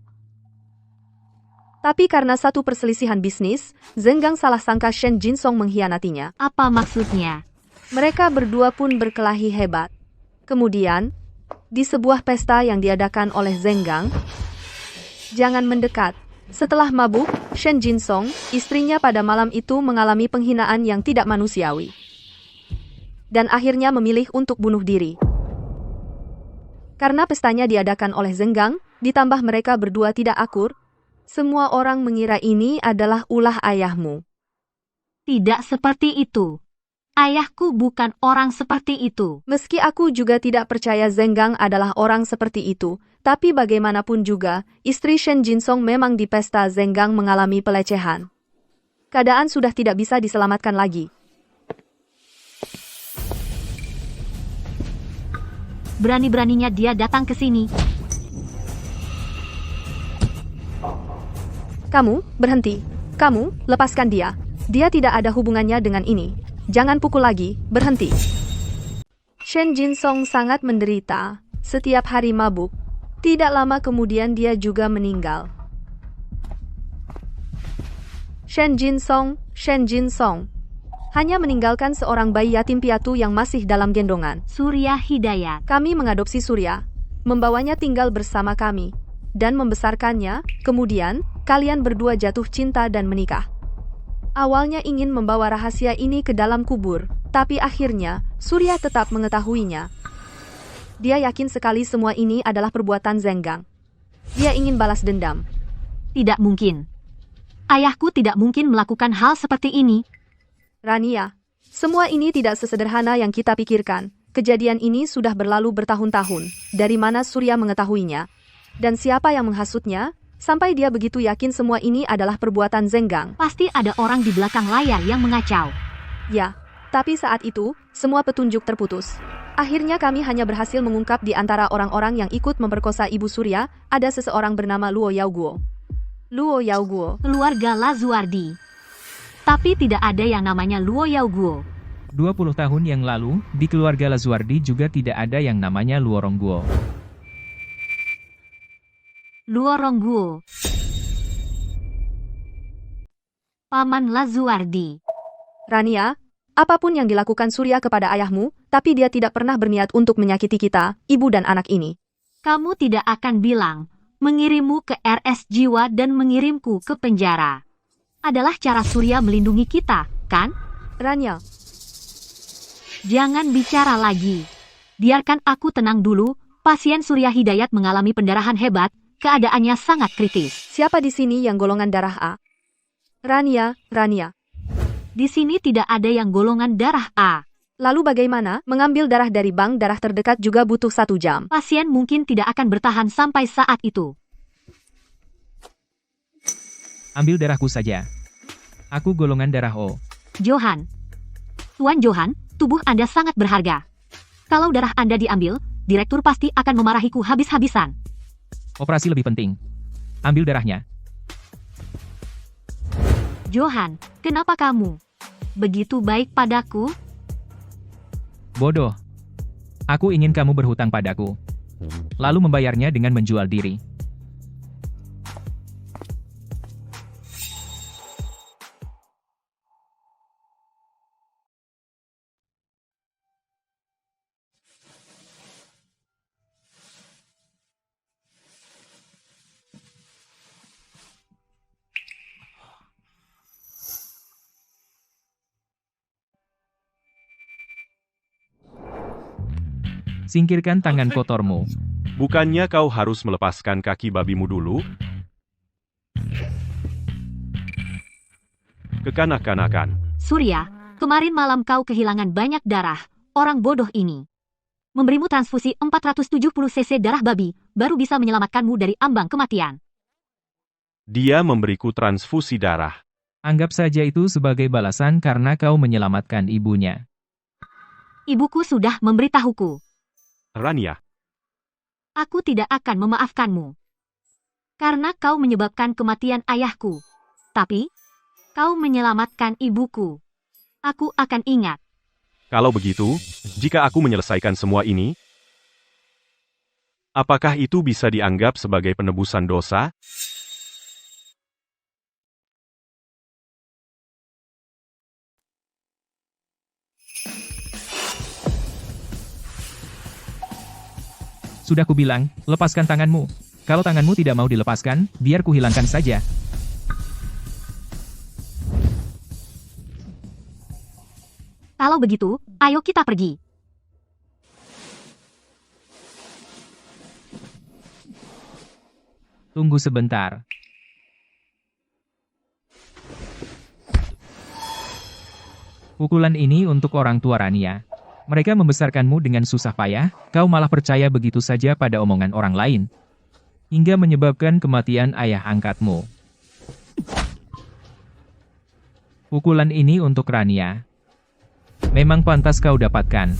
Tapi karena satu perselisihan bisnis, Zenggang salah sangka Shen Jinsong mengkhianatinya. Apa maksudnya? Mereka berdua pun berkelahi hebat. Kemudian, di sebuah pesta yang diadakan oleh Zenggang, jangan mendekat. Setelah mabuk, Shen Jinsong, istrinya pada malam itu mengalami penghinaan yang tidak manusiawi. Dan akhirnya memilih untuk bunuh diri. Karena pestanya diadakan oleh Zenggang, ditambah mereka berdua tidak akur, semua orang mengira ini adalah ulah ayahmu. Tidak seperti itu. Ayahku bukan orang seperti itu. Meski aku juga tidak percaya Zenggang adalah orang seperti itu, tapi bagaimanapun juga, istri Shen Jinsong memang di pesta Zenggang mengalami pelecehan. Keadaan sudah tidak bisa diselamatkan lagi. Berani-beraninya dia datang ke sini. Kamu, berhenti. Kamu, lepaskan dia. Dia tidak ada hubungannya dengan ini. Jangan pukul lagi, berhenti. Shen Jinsong sangat menderita. Setiap hari mabuk. Tidak lama kemudian dia juga meninggal. Shen Jinsong hanya meninggalkan seorang bayi yatim piatu yang masih dalam gendongan. Surya Hidayat. Kami mengadopsi Surya, membawanya tinggal bersama kami, dan membesarkannya. Kemudian, kalian berdua jatuh cinta dan menikah. Awalnya ingin membawa rahasia ini ke dalam kubur, tapi akhirnya, Surya tetap mengetahuinya. Dia yakin sekali semua ini adalah perbuatan Zenggang. Dia ingin balas dendam. Tidak mungkin. Ayahku tidak mungkin melakukan hal seperti ini. Rania, semua ini tidak sesederhana yang kita pikirkan. Kejadian ini sudah berlalu bertahun-tahun. Dari mana Surya mengetahuinya? Dan siapa yang menghasutnya? Sampai dia begitu yakin semua ini adalah perbuatan Zenggang. Pasti ada orang di belakang layar yang mengacau. Ya, tapi saat itu, semua petunjuk terputus. Akhirnya kami hanya berhasil mengungkap di antara orang-orang yang ikut memperkosa Ibu Surya, ada seseorang bernama Luo Yaoguo. Luo Yaoguo. Keluarga Lazuardi. Tapi tidak ada yang namanya Luo Yaoguo. 20 tahun yang lalu, di keluarga Lazuardi juga tidak ada yang namanya Luo Rongguo. Luo Rongguo. Paman Lazuardi. Rania, apapun yang dilakukan Surya kepada ayahmu, tapi dia tidak pernah berniat untuk menyakiti kita, ibu dan anak ini. Kamu tidak akan bilang, mengirimmu ke RS Jiwa dan mengirimku ke penjara. Adalah cara Surya melindungi kita, kan? Rania, Jangan bicara lagi. Biarkan aku tenang dulu, pasien Surya Hidayat mengalami pendarahan hebat, keadaannya sangat kritis. siapa di sini yang golongan darah A? Rania. Di sini tidak ada yang golongan darah A. Lalu bagaimana? Mengambil darah dari bank darah terdekat juga butuh 1 jam. Pasien mungkin tidak akan bertahan sampai saat itu. Ambil darahku saja. Aku golongan darah O. Johan. Tuan Johan, tubuh Anda sangat berharga. Kalau darah Anda diambil, direktur pasti akan memarahiku habis-habisan. Operasi lebih penting. Ambil darahnya. Johan, kenapa kamu begitu baik padaku? Bodoh. Aku ingin kamu berhutang padaku. Lalu membayarnya dengan menjual diri. Singkirkan tangan kotormu. Bukannya kau harus melepaskan kaki babimu dulu? Kekanak-kanakan. Surya, kemarin malam kau kehilangan banyak darah, orang bodoh ini. Memberimu transfusi 470 cc darah babi, baru bisa menyelamatkanmu dari ambang kematian. Dia memberiku transfusi darah. Anggap saja itu sebagai balasan karena kau menyelamatkan ibunya. Ibuku sudah memberitahuku. Rania, Aku tidak akan memaafkanmu. Karena kau menyebabkan kematian ayahku. Tapi, kau menyelamatkan ibuku. Aku akan ingat. kalau begitu, jika aku menyelesaikan semua ini, apakah itu bisa dianggap sebagai penebusan dosa? Sudah kubilang, lepaskan tanganmu. Kalau tanganmu tidak mau dilepaskan, biar kuhilangkan saja. Kalau begitu, ayo kita pergi. Tunggu sebentar. Pukulan ini untuk orang tua Rania. Mereka membesarkanmu dengan susah payah, kau malah percaya begitu saja pada omongan orang lain. Hingga menyebabkan kematian ayah angkatmu. Pukulan ini untuk Rania. Memang pantas kau dapatkan.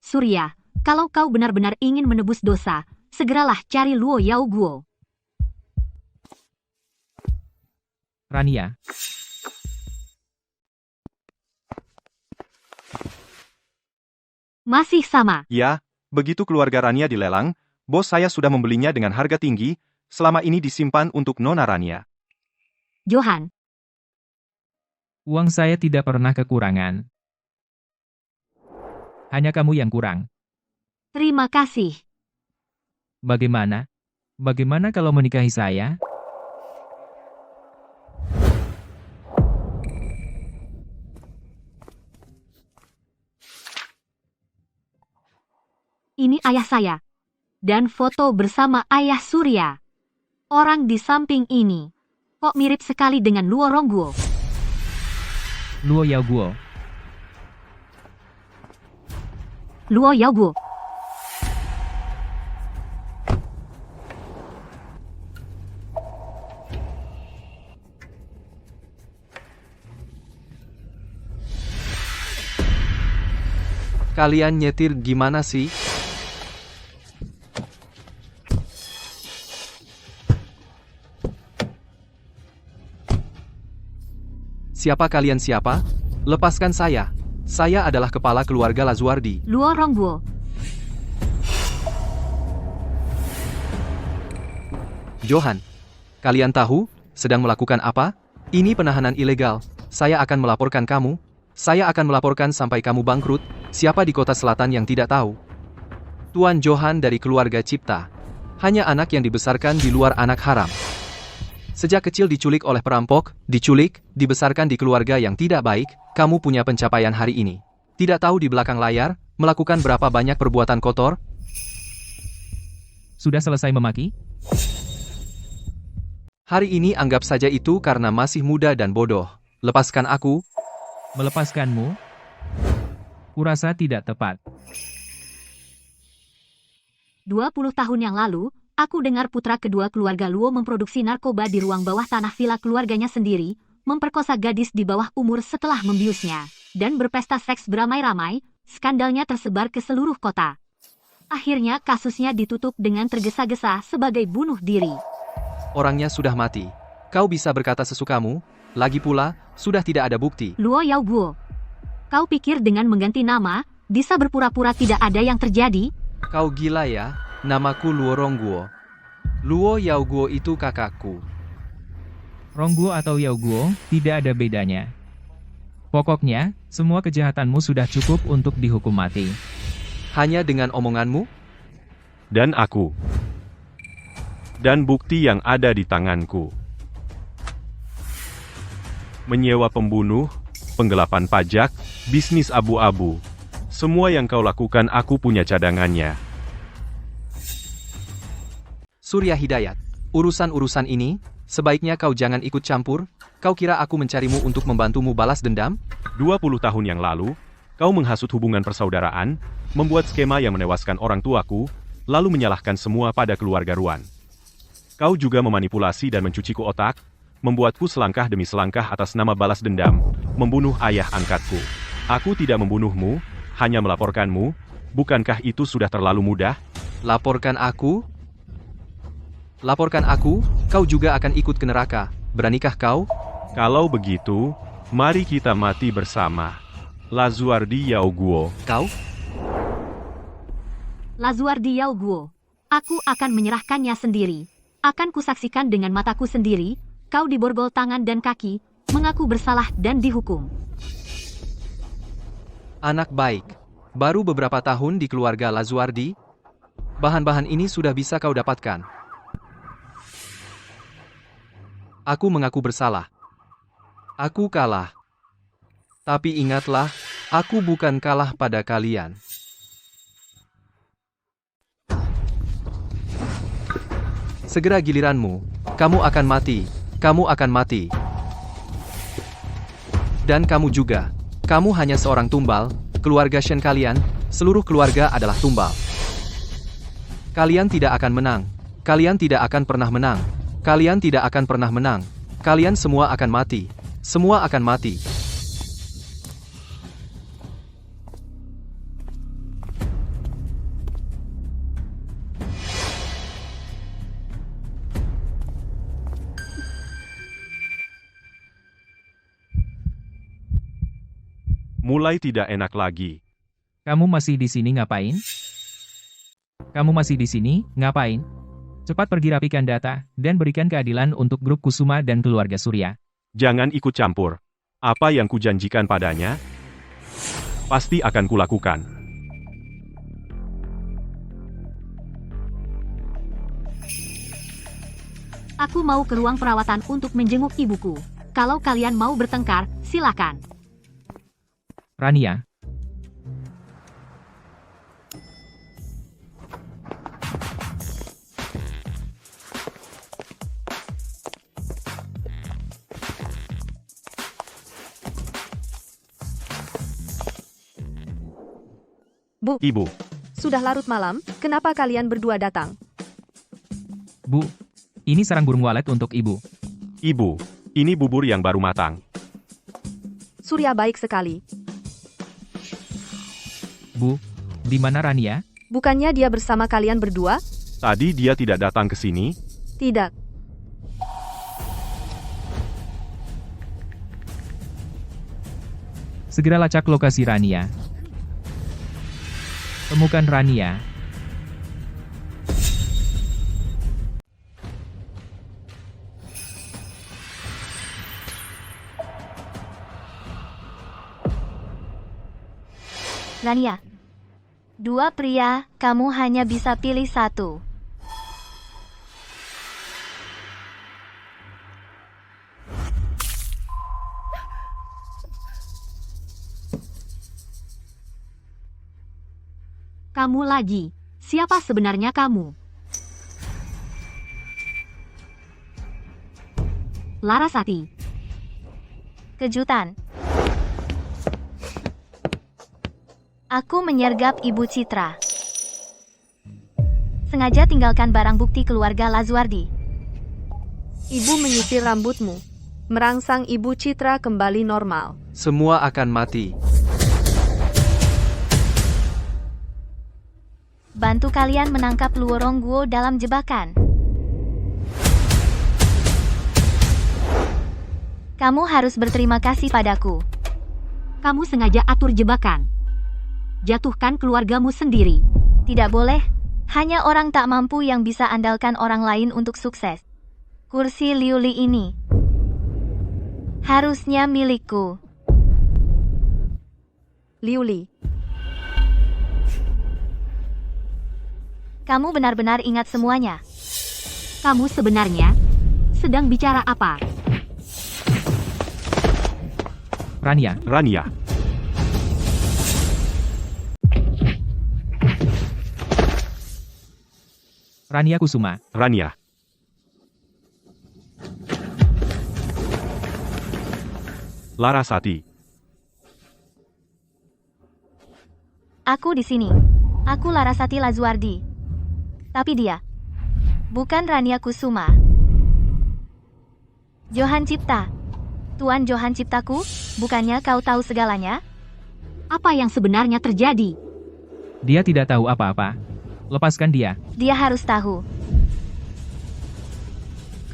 Surya, kalau kau benar-benar ingin menebus dosa, segeralah cari Luo Yaoguo. Rania. Masih sama. Ya, begitu keluarga Rania dilelang, bos saya sudah membelinya dengan harga tinggi, selama ini disimpan untuk Nona Rania. Johan, Uang saya tidak pernah kekurangan. Hanya kamu yang kurang. terima kasih. Bagaimana? Bagaimana kalau menikahi saya? Ini ayah saya. Dan foto bersama ayah Surya. Orang di samping ini. Kok mirip sekali dengan Luo Rongguo? Luo Yaoguo. Luo Yaoguo. Kalian nyetir gimana sih? Siapa kalian siapa? Lepaskan saya. Saya adalah kepala keluarga Lazuardi. Luo Rongguo. Johan, kalian tahu sedang melakukan apa? Ini penahanan ilegal. Saya akan melaporkan kamu. Saya akan melaporkan sampai kamu bangkrut. Siapa di kota selatan yang tidak tahu? Tuan Johan dari keluarga Cipta. Hanya anak yang dibesarkan di luar anak haram. Sejak kecil diculik oleh perampok, dibesarkan di keluarga yang tidak baik, kamu punya pencapaian hari ini. Tidak tahu di belakang layar, melakukan berapa banyak perbuatan kotor? Sudah selesai memaki? Hari ini anggap saja itu karena masih muda dan bodoh. Lepaskan aku. Melepaskanmu? Kurasa tidak tepat. 20 tahun yang lalu, aku dengar putra kedua keluarga Luo memproduksi narkoba di ruang bawah tanah villa keluarganya sendiri, memperkosa gadis di bawah umur setelah membiusnya, dan berpesta seks beramai-ramai. Skandalnya tersebar ke seluruh kota. Akhirnya kasusnya ditutup dengan tergesa-gesa sebagai bunuh diri. Orangnya sudah mati. Kau bisa berkata sesukamu, lagi pula, sudah tidak ada bukti. Luo Yaoguo. Kau pikir dengan mengganti nama, bisa berpura-pura tidak ada yang terjadi? Kau gila ya, namaku Luo Rongguo. Luo Yaoguo itu kakakku. Rongguo atau Yaoguo, tidak ada bedanya. Pokoknya, semua kejahatanmu sudah cukup untuk dihukum mati. Hanya dengan omonganmu? Dan aku. Dan bukti yang ada di tanganku. Menyewa pembunuh, penggelapan pajak, bisnis abu-abu. Semua yang kau lakukan aku punya cadangannya. Surya Hidayat, urusan-urusan ini, sebaiknya kau jangan ikut campur. Kau kira aku mencarimu untuk membantumu balas dendam? 20 tahun yang lalu, kau menghasut hubungan persaudaraan, membuat skema yang menewaskan orang tuaku, lalu menyalahkan semua pada keluarga Ruan. Kau juga memanipulasi dan mencuciku otak, membuatku selangkah demi selangkah atas nama balas dendam, membunuh ayah angkatku. Aku tidak membunuhmu, hanya melaporkanmu. Bukankah itu sudah terlalu mudah? Laporkan aku? Laporkan aku, kau juga akan ikut ke neraka. Beranikah kau? Kalau begitu, mari kita mati bersama. Lazuardi Yaoguo. Kau? Lazuardi Yaoguo. Aku akan menyerahkannya sendiri. Akan kusaksikan dengan mataku sendiri, kau diborgol tangan dan kaki, mengaku bersalah dan dihukum. Anak baik. Baru beberapa tahun di keluarga Lazuardi, bahan-bahan ini sudah bisa kau dapatkan. Aku mengaku bersalah. Aku kalah. Tapi ingatlah, aku bukan kalah pada kalian. Segera giliranmu. Kamu akan mati. Kamu akan mati. Dan kamu juga. Kamu hanya seorang tumbal. Keluarga Shen kalian, seluruh keluarga adalah tumbal. Kalian tidak akan menang. Kalian tidak akan pernah menang. Kalian tidak akan pernah menang. Kalian semua akan mati. Semua akan mati. Mulai tidak enak lagi. Kamu masih di sini ngapain? Kamu masih di sini, ngapain? Cepat pergi rapikan data, dan berikan keadilan untuk grup Kusuma dan keluarga Surya. Jangan ikut campur. Apa yang kujanjikan padanya, pasti akan kulakukan. Aku mau ke ruang perawatan untuk menjenguk ibuku. Kalau kalian mau bertengkar, silakan. Rania. Bu, Ibu, sudah larut malam, kenapa kalian berdua datang? Bu, ini sarang burung walet untuk Ibu. Ibu, ini bubur yang baru matang. Surya baik sekali. Bu, di mana Rania? Bukannya dia bersama kalian berdua? Tadi dia tidak datang ke sini. Tidak. Segera lacak lokasi Rania. Temukan Rania. Rania. Dua pria, kamu hanya bisa pilih satu. Kamu lagi. Siapa sebenarnya kamu? Larasati. Kejutan. Aku menyergap Ibu Citra. Sengaja tinggalkan barang bukti keluarga Lazuardi. Ibu menyisir rambutmu. Merangsang Ibu Citra kembali normal. Semua akan mati. Bantu kalian menangkap Luorong Guo dalam jebakan. Kamu harus berterima kasih padaku. Kamu sengaja atur jebakan. Jatuhkan keluargamu sendiri. Tidak boleh. Hanya orang tak mampu yang bisa andalkan orang lain untuk sukses. Kursi Liuli ini harusnya milikku. Liuli, Kamu benar-benar ingat semuanya. Kamu sebenarnya sedang bicara apa? Rania, Rania, Rania Kusuma. Rania. Larasati. Aku di sini. Aku Larasati Lazuardi. Tapi dia bukan Rania Kusuma. Johan Cipta. Tuan Johan Ciptaku, bukannya kau tahu segalanya? Apa yang sebenarnya terjadi? Dia tidak tahu apa-apa. Lepaskan dia. Dia harus tahu.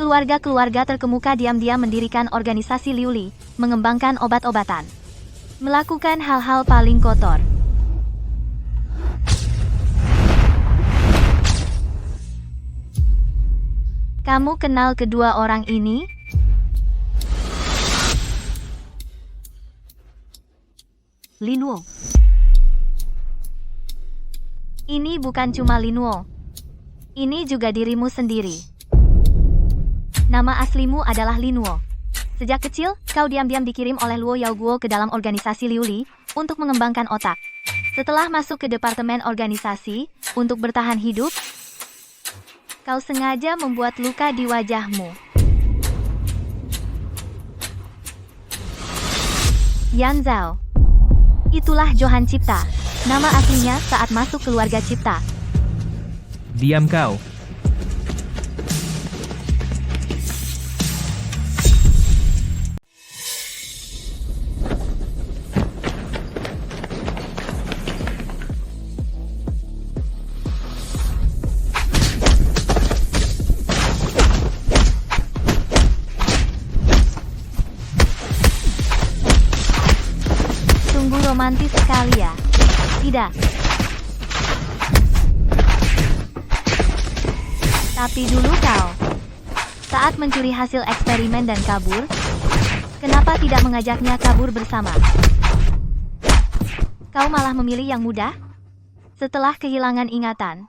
Keluarga-keluarga terkemuka diam-diam mendirikan organisasi Liuli, mengembangkan obat-obatan, melakukan hal-hal paling kotor. Kamu kenal kedua orang ini? Linwo. Ini bukan cuma Linwo. Ini juga dirimu sendiri. Nama aslimu adalah Linwo. Sejak kecil, kau diam-diam dikirim oleh Luo Yaoguo ke dalam organisasi Liuli untuk mengembangkan otak. Setelah masuk ke departemen organisasi, untuk bertahan hidup, kau sengaja membuat luka di wajahmu. Yan Zhao. Itulah Johan Cipta. Nama aslinya saat masuk keluarga Cipta. Diam kau. Sungguh romantis sekali ya. Tidak. Tapi dulu kau, saat mencuri hasil eksperimen dan kabur, kenapa tidak mengajaknya kabur bersama? Kau malah memilih yang mudah? Setelah kehilangan ingatan.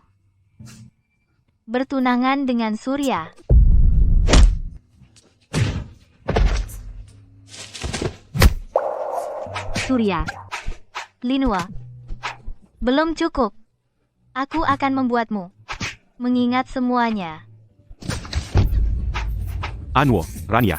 Bertunangan dengan Surya. Surya. Linwa. Belum cukup. Aku akan membuatmu mengingat semuanya. Anwo, Rania.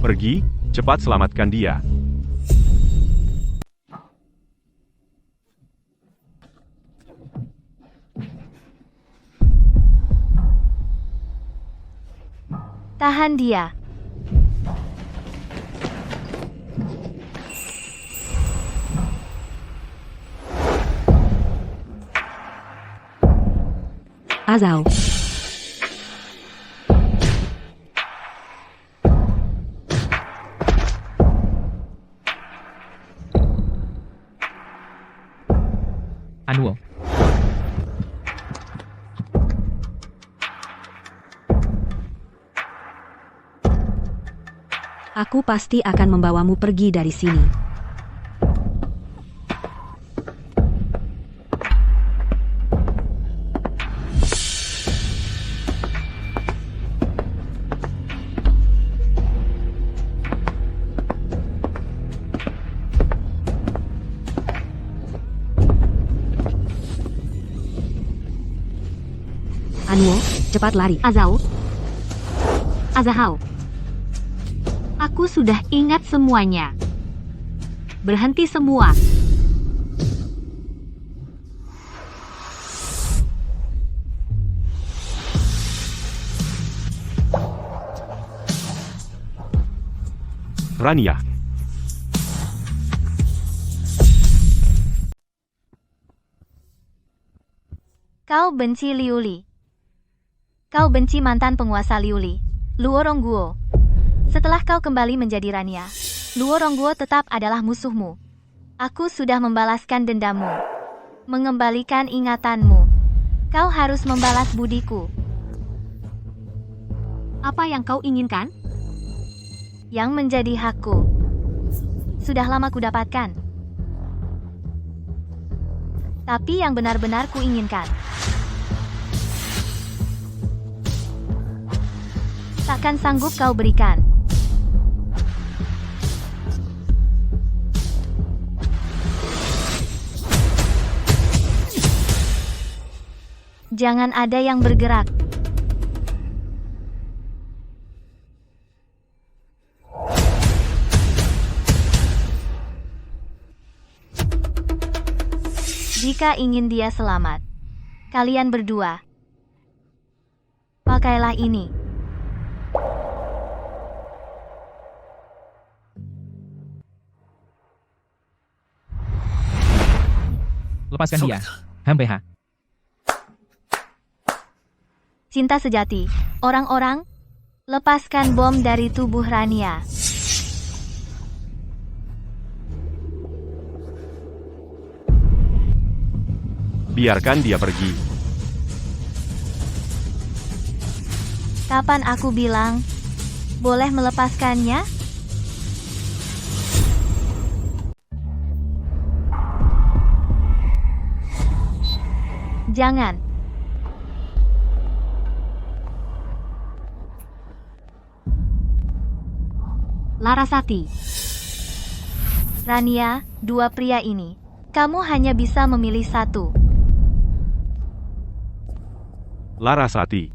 Pergi, cepat selamatkan dia. Tahan dia. Azao. Anuo. Aku pasti akan membawamu pergi dari sini. Anuo, cepat lari. Azao. Azahao. Aku sudah ingat semuanya. Berhenti semua. Rania. Kau benci Liuli. Kau benci mantan penguasa Liuli, Luo Rongguo. Setelah kau kembali menjadi Rania, Luo Rongguo tetap adalah musuhmu. Aku sudah membalaskan dendammu, mengembalikan ingatanmu. Kau harus membalas budiku. Apa yang kau inginkan? Yang menjadi hakku. Sudah lama kudapatkan. Tapi yang benar-benar kuinginkan. Takkan sanggup kau berikan. Jangan ada yang bergerak. Jika ingin dia selamat, kalian berdua, pakailah ini. Lepaskan dia. HMPH. Cinta sejati. Orang-orang, lepaskan bom dari tubuh Rania. Biarkan dia pergi. Kapan aku bilang, boleh melepaskannya? Jangan. Larasati. Rania, dua pria ini, kamu hanya bisa memilih satu. Larasati.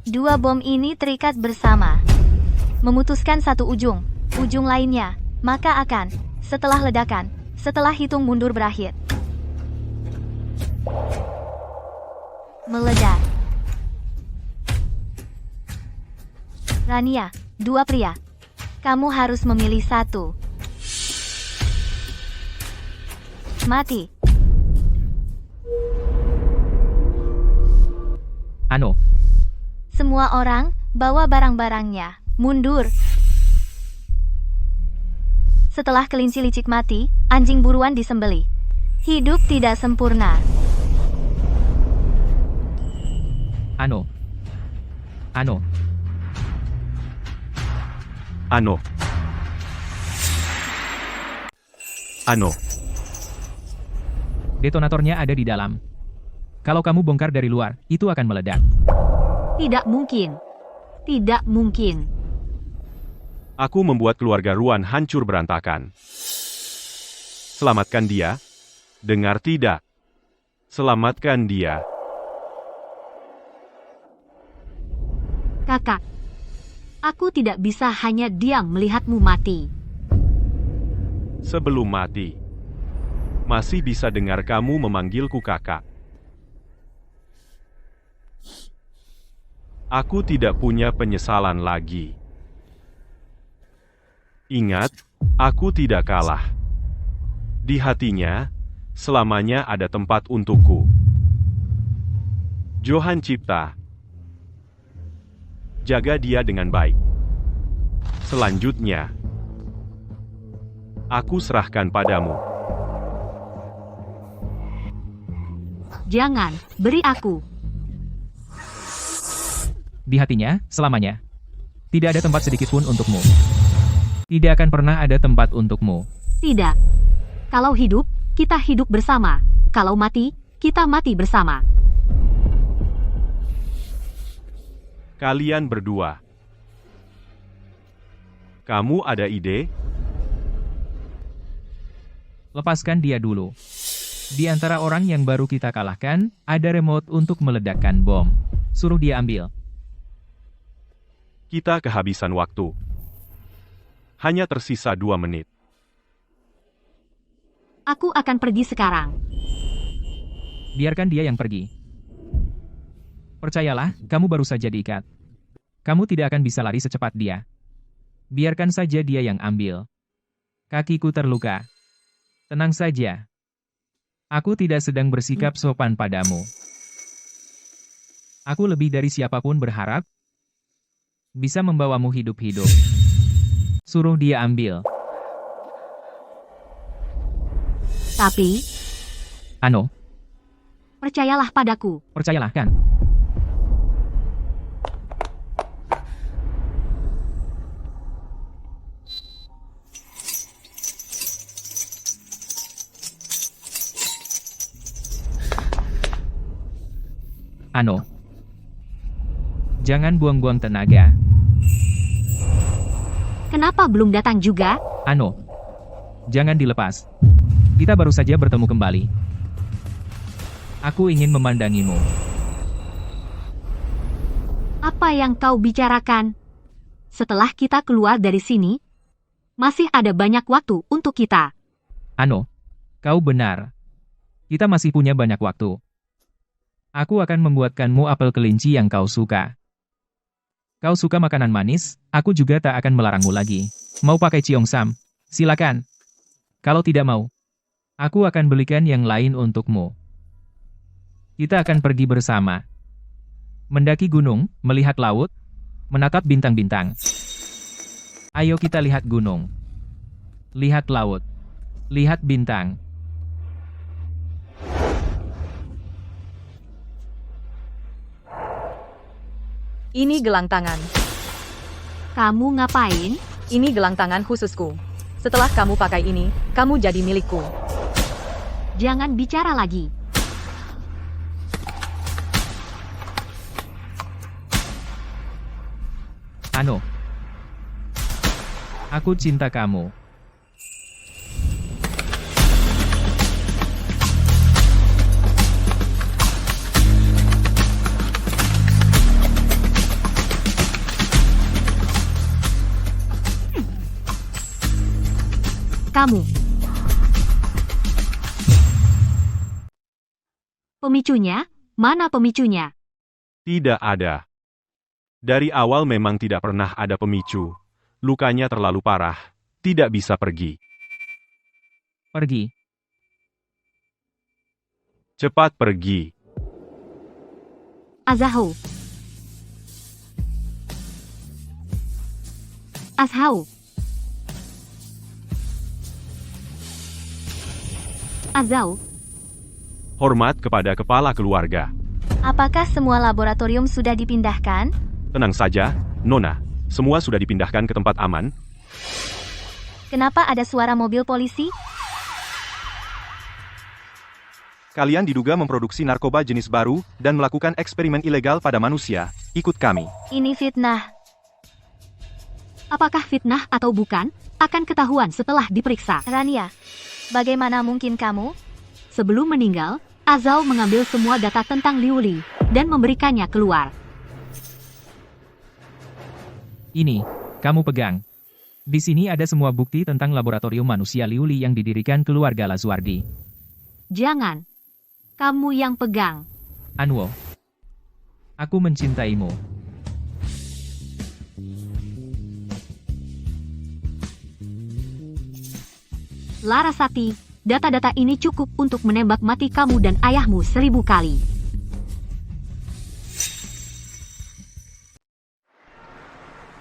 Dua bom ini terikat bersama. Memutuskan satu ujung lainnya, maka akan, setelah ledakan, setelah hitung mundur berakhir, meledak. Rania, dua pria, kamu harus memilih satu. Mati. Ano. Semua orang, bawa barang-barangnya. Mundur. Setelah kelinci licik mati, anjing buruan disembelih. Hidup tidak sempurna. Ano. Ano. Ano. Ano. Detonatornya ada di dalam. Kalau kamu bongkar dari luar, itu akan meledak. Tidak mungkin. Tidak mungkin. Aku membuat keluarga Ruan hancur berantakan. Selamatkan dia. Dengar tidak? Selamatkan dia. Kakak, aku tidak bisa hanya diam melihatmu mati. Sebelum mati, masih bisa dengar kamu memanggilku kakak. Aku tidak punya penyesalan lagi. Ingat, aku tidak kalah. Di hatinya, selamanya ada tempat untukku. Johan Cipta. Jaga dia dengan baik. Selanjutnya, aku serahkan padamu. Jangan, beri aku. Di hatinya, selamanya. Tidak ada tempat sedikit pun untukmu. Tidak akan pernah ada tempat untukmu. Tidak. Kalau hidup, kita hidup bersama. Kalau mati, kita mati bersama. Kalian berdua. Kamu ada ide? Lepaskan dia dulu. Di antara orang yang baru kita kalahkan, ada remote untuk meledakkan bom. Suruh dia ambil. Kita kehabisan waktu. Hanya tersisa 2 menit. Aku akan pergi sekarang. Biarkan dia yang pergi. Percayalah, kamu baru saja diikat. Kamu tidak akan bisa lari secepat dia. Biarkan saja dia yang ambil. Kakiku terluka. Tenang saja. Aku tidak sedang bersikap sopan padamu. Aku lebih dari siapapun berharap bisa membawamu hidup-hidup. Suruh dia ambil. Tapi, Ano, percayalah padaku. percayalah kan? Ano, jangan buang-buang tenaga. Kenapa belum datang juga? Ano, jangan dilepas. Kita baru saja bertemu kembali. Aku ingin memandangimu. Apa yang kau bicarakan? Setelah kita keluar dari sini, masih ada banyak waktu untuk kita. Ano, kau benar. Kita masih punya banyak waktu. Aku akan membuatkanmu apel kelinci yang kau suka. Kau suka makanan manis, aku juga tak akan melarangmu lagi. Mau pakai Cheongsam? Silakan. Kalau tidak mau, aku akan belikan yang lain untukmu. Kita akan pergi bersama. Mendaki gunung, melihat laut, menatap bintang-bintang. Ayo kita lihat gunung. Lihat laut. Lihat bintang. Ini gelang tangan. Kamu ngapain? Ini gelang tangan khususku. Setelah kamu pakai ini, kamu jadi milikku. Jangan bicara lagi. Ano, aku cinta kamu. Kamu. Pemicunya? Mana pemicunya? Tidak ada. Dari awal memang tidak pernah ada pemicu. Lukanya terlalu parah. Tidak bisa pergi. Pergi. Cepat pergi. Azahou. Azhou. Azhou. Hormat kepada kepala keluarga. Apakah semua laboratorium sudah dipindahkan? Tenang saja, Nona. Semua sudah dipindahkan ke tempat aman. Kenapa ada suara mobil polisi? Kalian diduga memproduksi narkoba jenis baru dan melakukan eksperimen ilegal pada manusia. Ikut kami. Ini fitnah. Apakah fitnah atau bukan, akan ketahuan setelah diperiksa. Rania, bagaimana mungkin kamu? Sebelum meninggal, Azao mengambil semua data tentang Liu Li dan memberikannya keluar. Ini, kamu pegang. Di sini ada semua bukti tentang laboratorium manusia Liu Li yang didirikan keluarga Lazuardi. Jangan. Kamu yang pegang. Anwo. Aku mencintaimu. Larasati, data-data ini cukup untuk menembak mati kamu dan ayahmu 1000 kali.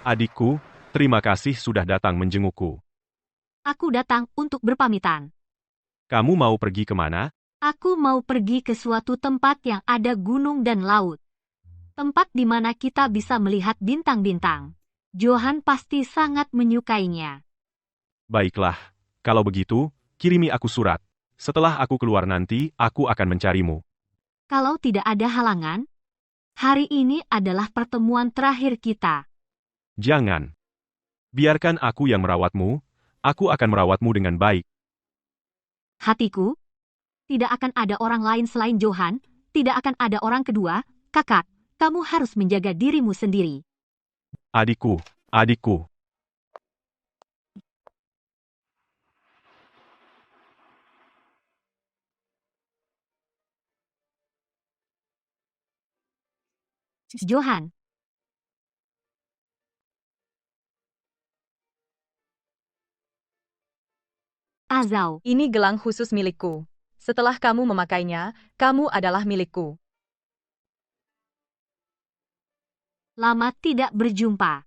Adikku, terima kasih sudah datang menjengukku. Aku datang untuk berpamitan. Kamu mau pergi kemana? Aku mau pergi ke suatu tempat yang ada gunung dan laut. Tempat di mana kita bisa melihat bintang-bintang. Johan pasti sangat menyukainya. Baiklah, kalau begitu, kirimi aku surat. Setelah aku keluar nanti, aku akan mencarimu. Kalau tidak ada halangan, hari ini adalah pertemuan terakhir kita. Jangan. Biarkan aku yang merawatmu, aku akan merawatmu dengan baik. Hatiku, tidak akan ada orang lain selain Johan, tidak akan ada orang kedua, kakak, kamu harus menjaga dirimu sendiri. Adikku, adikku. Johan. Azao. Ini gelang khusus milikku. Setelah kamu memakainya, kamu adalah milikku. Lama tidak berjumpa.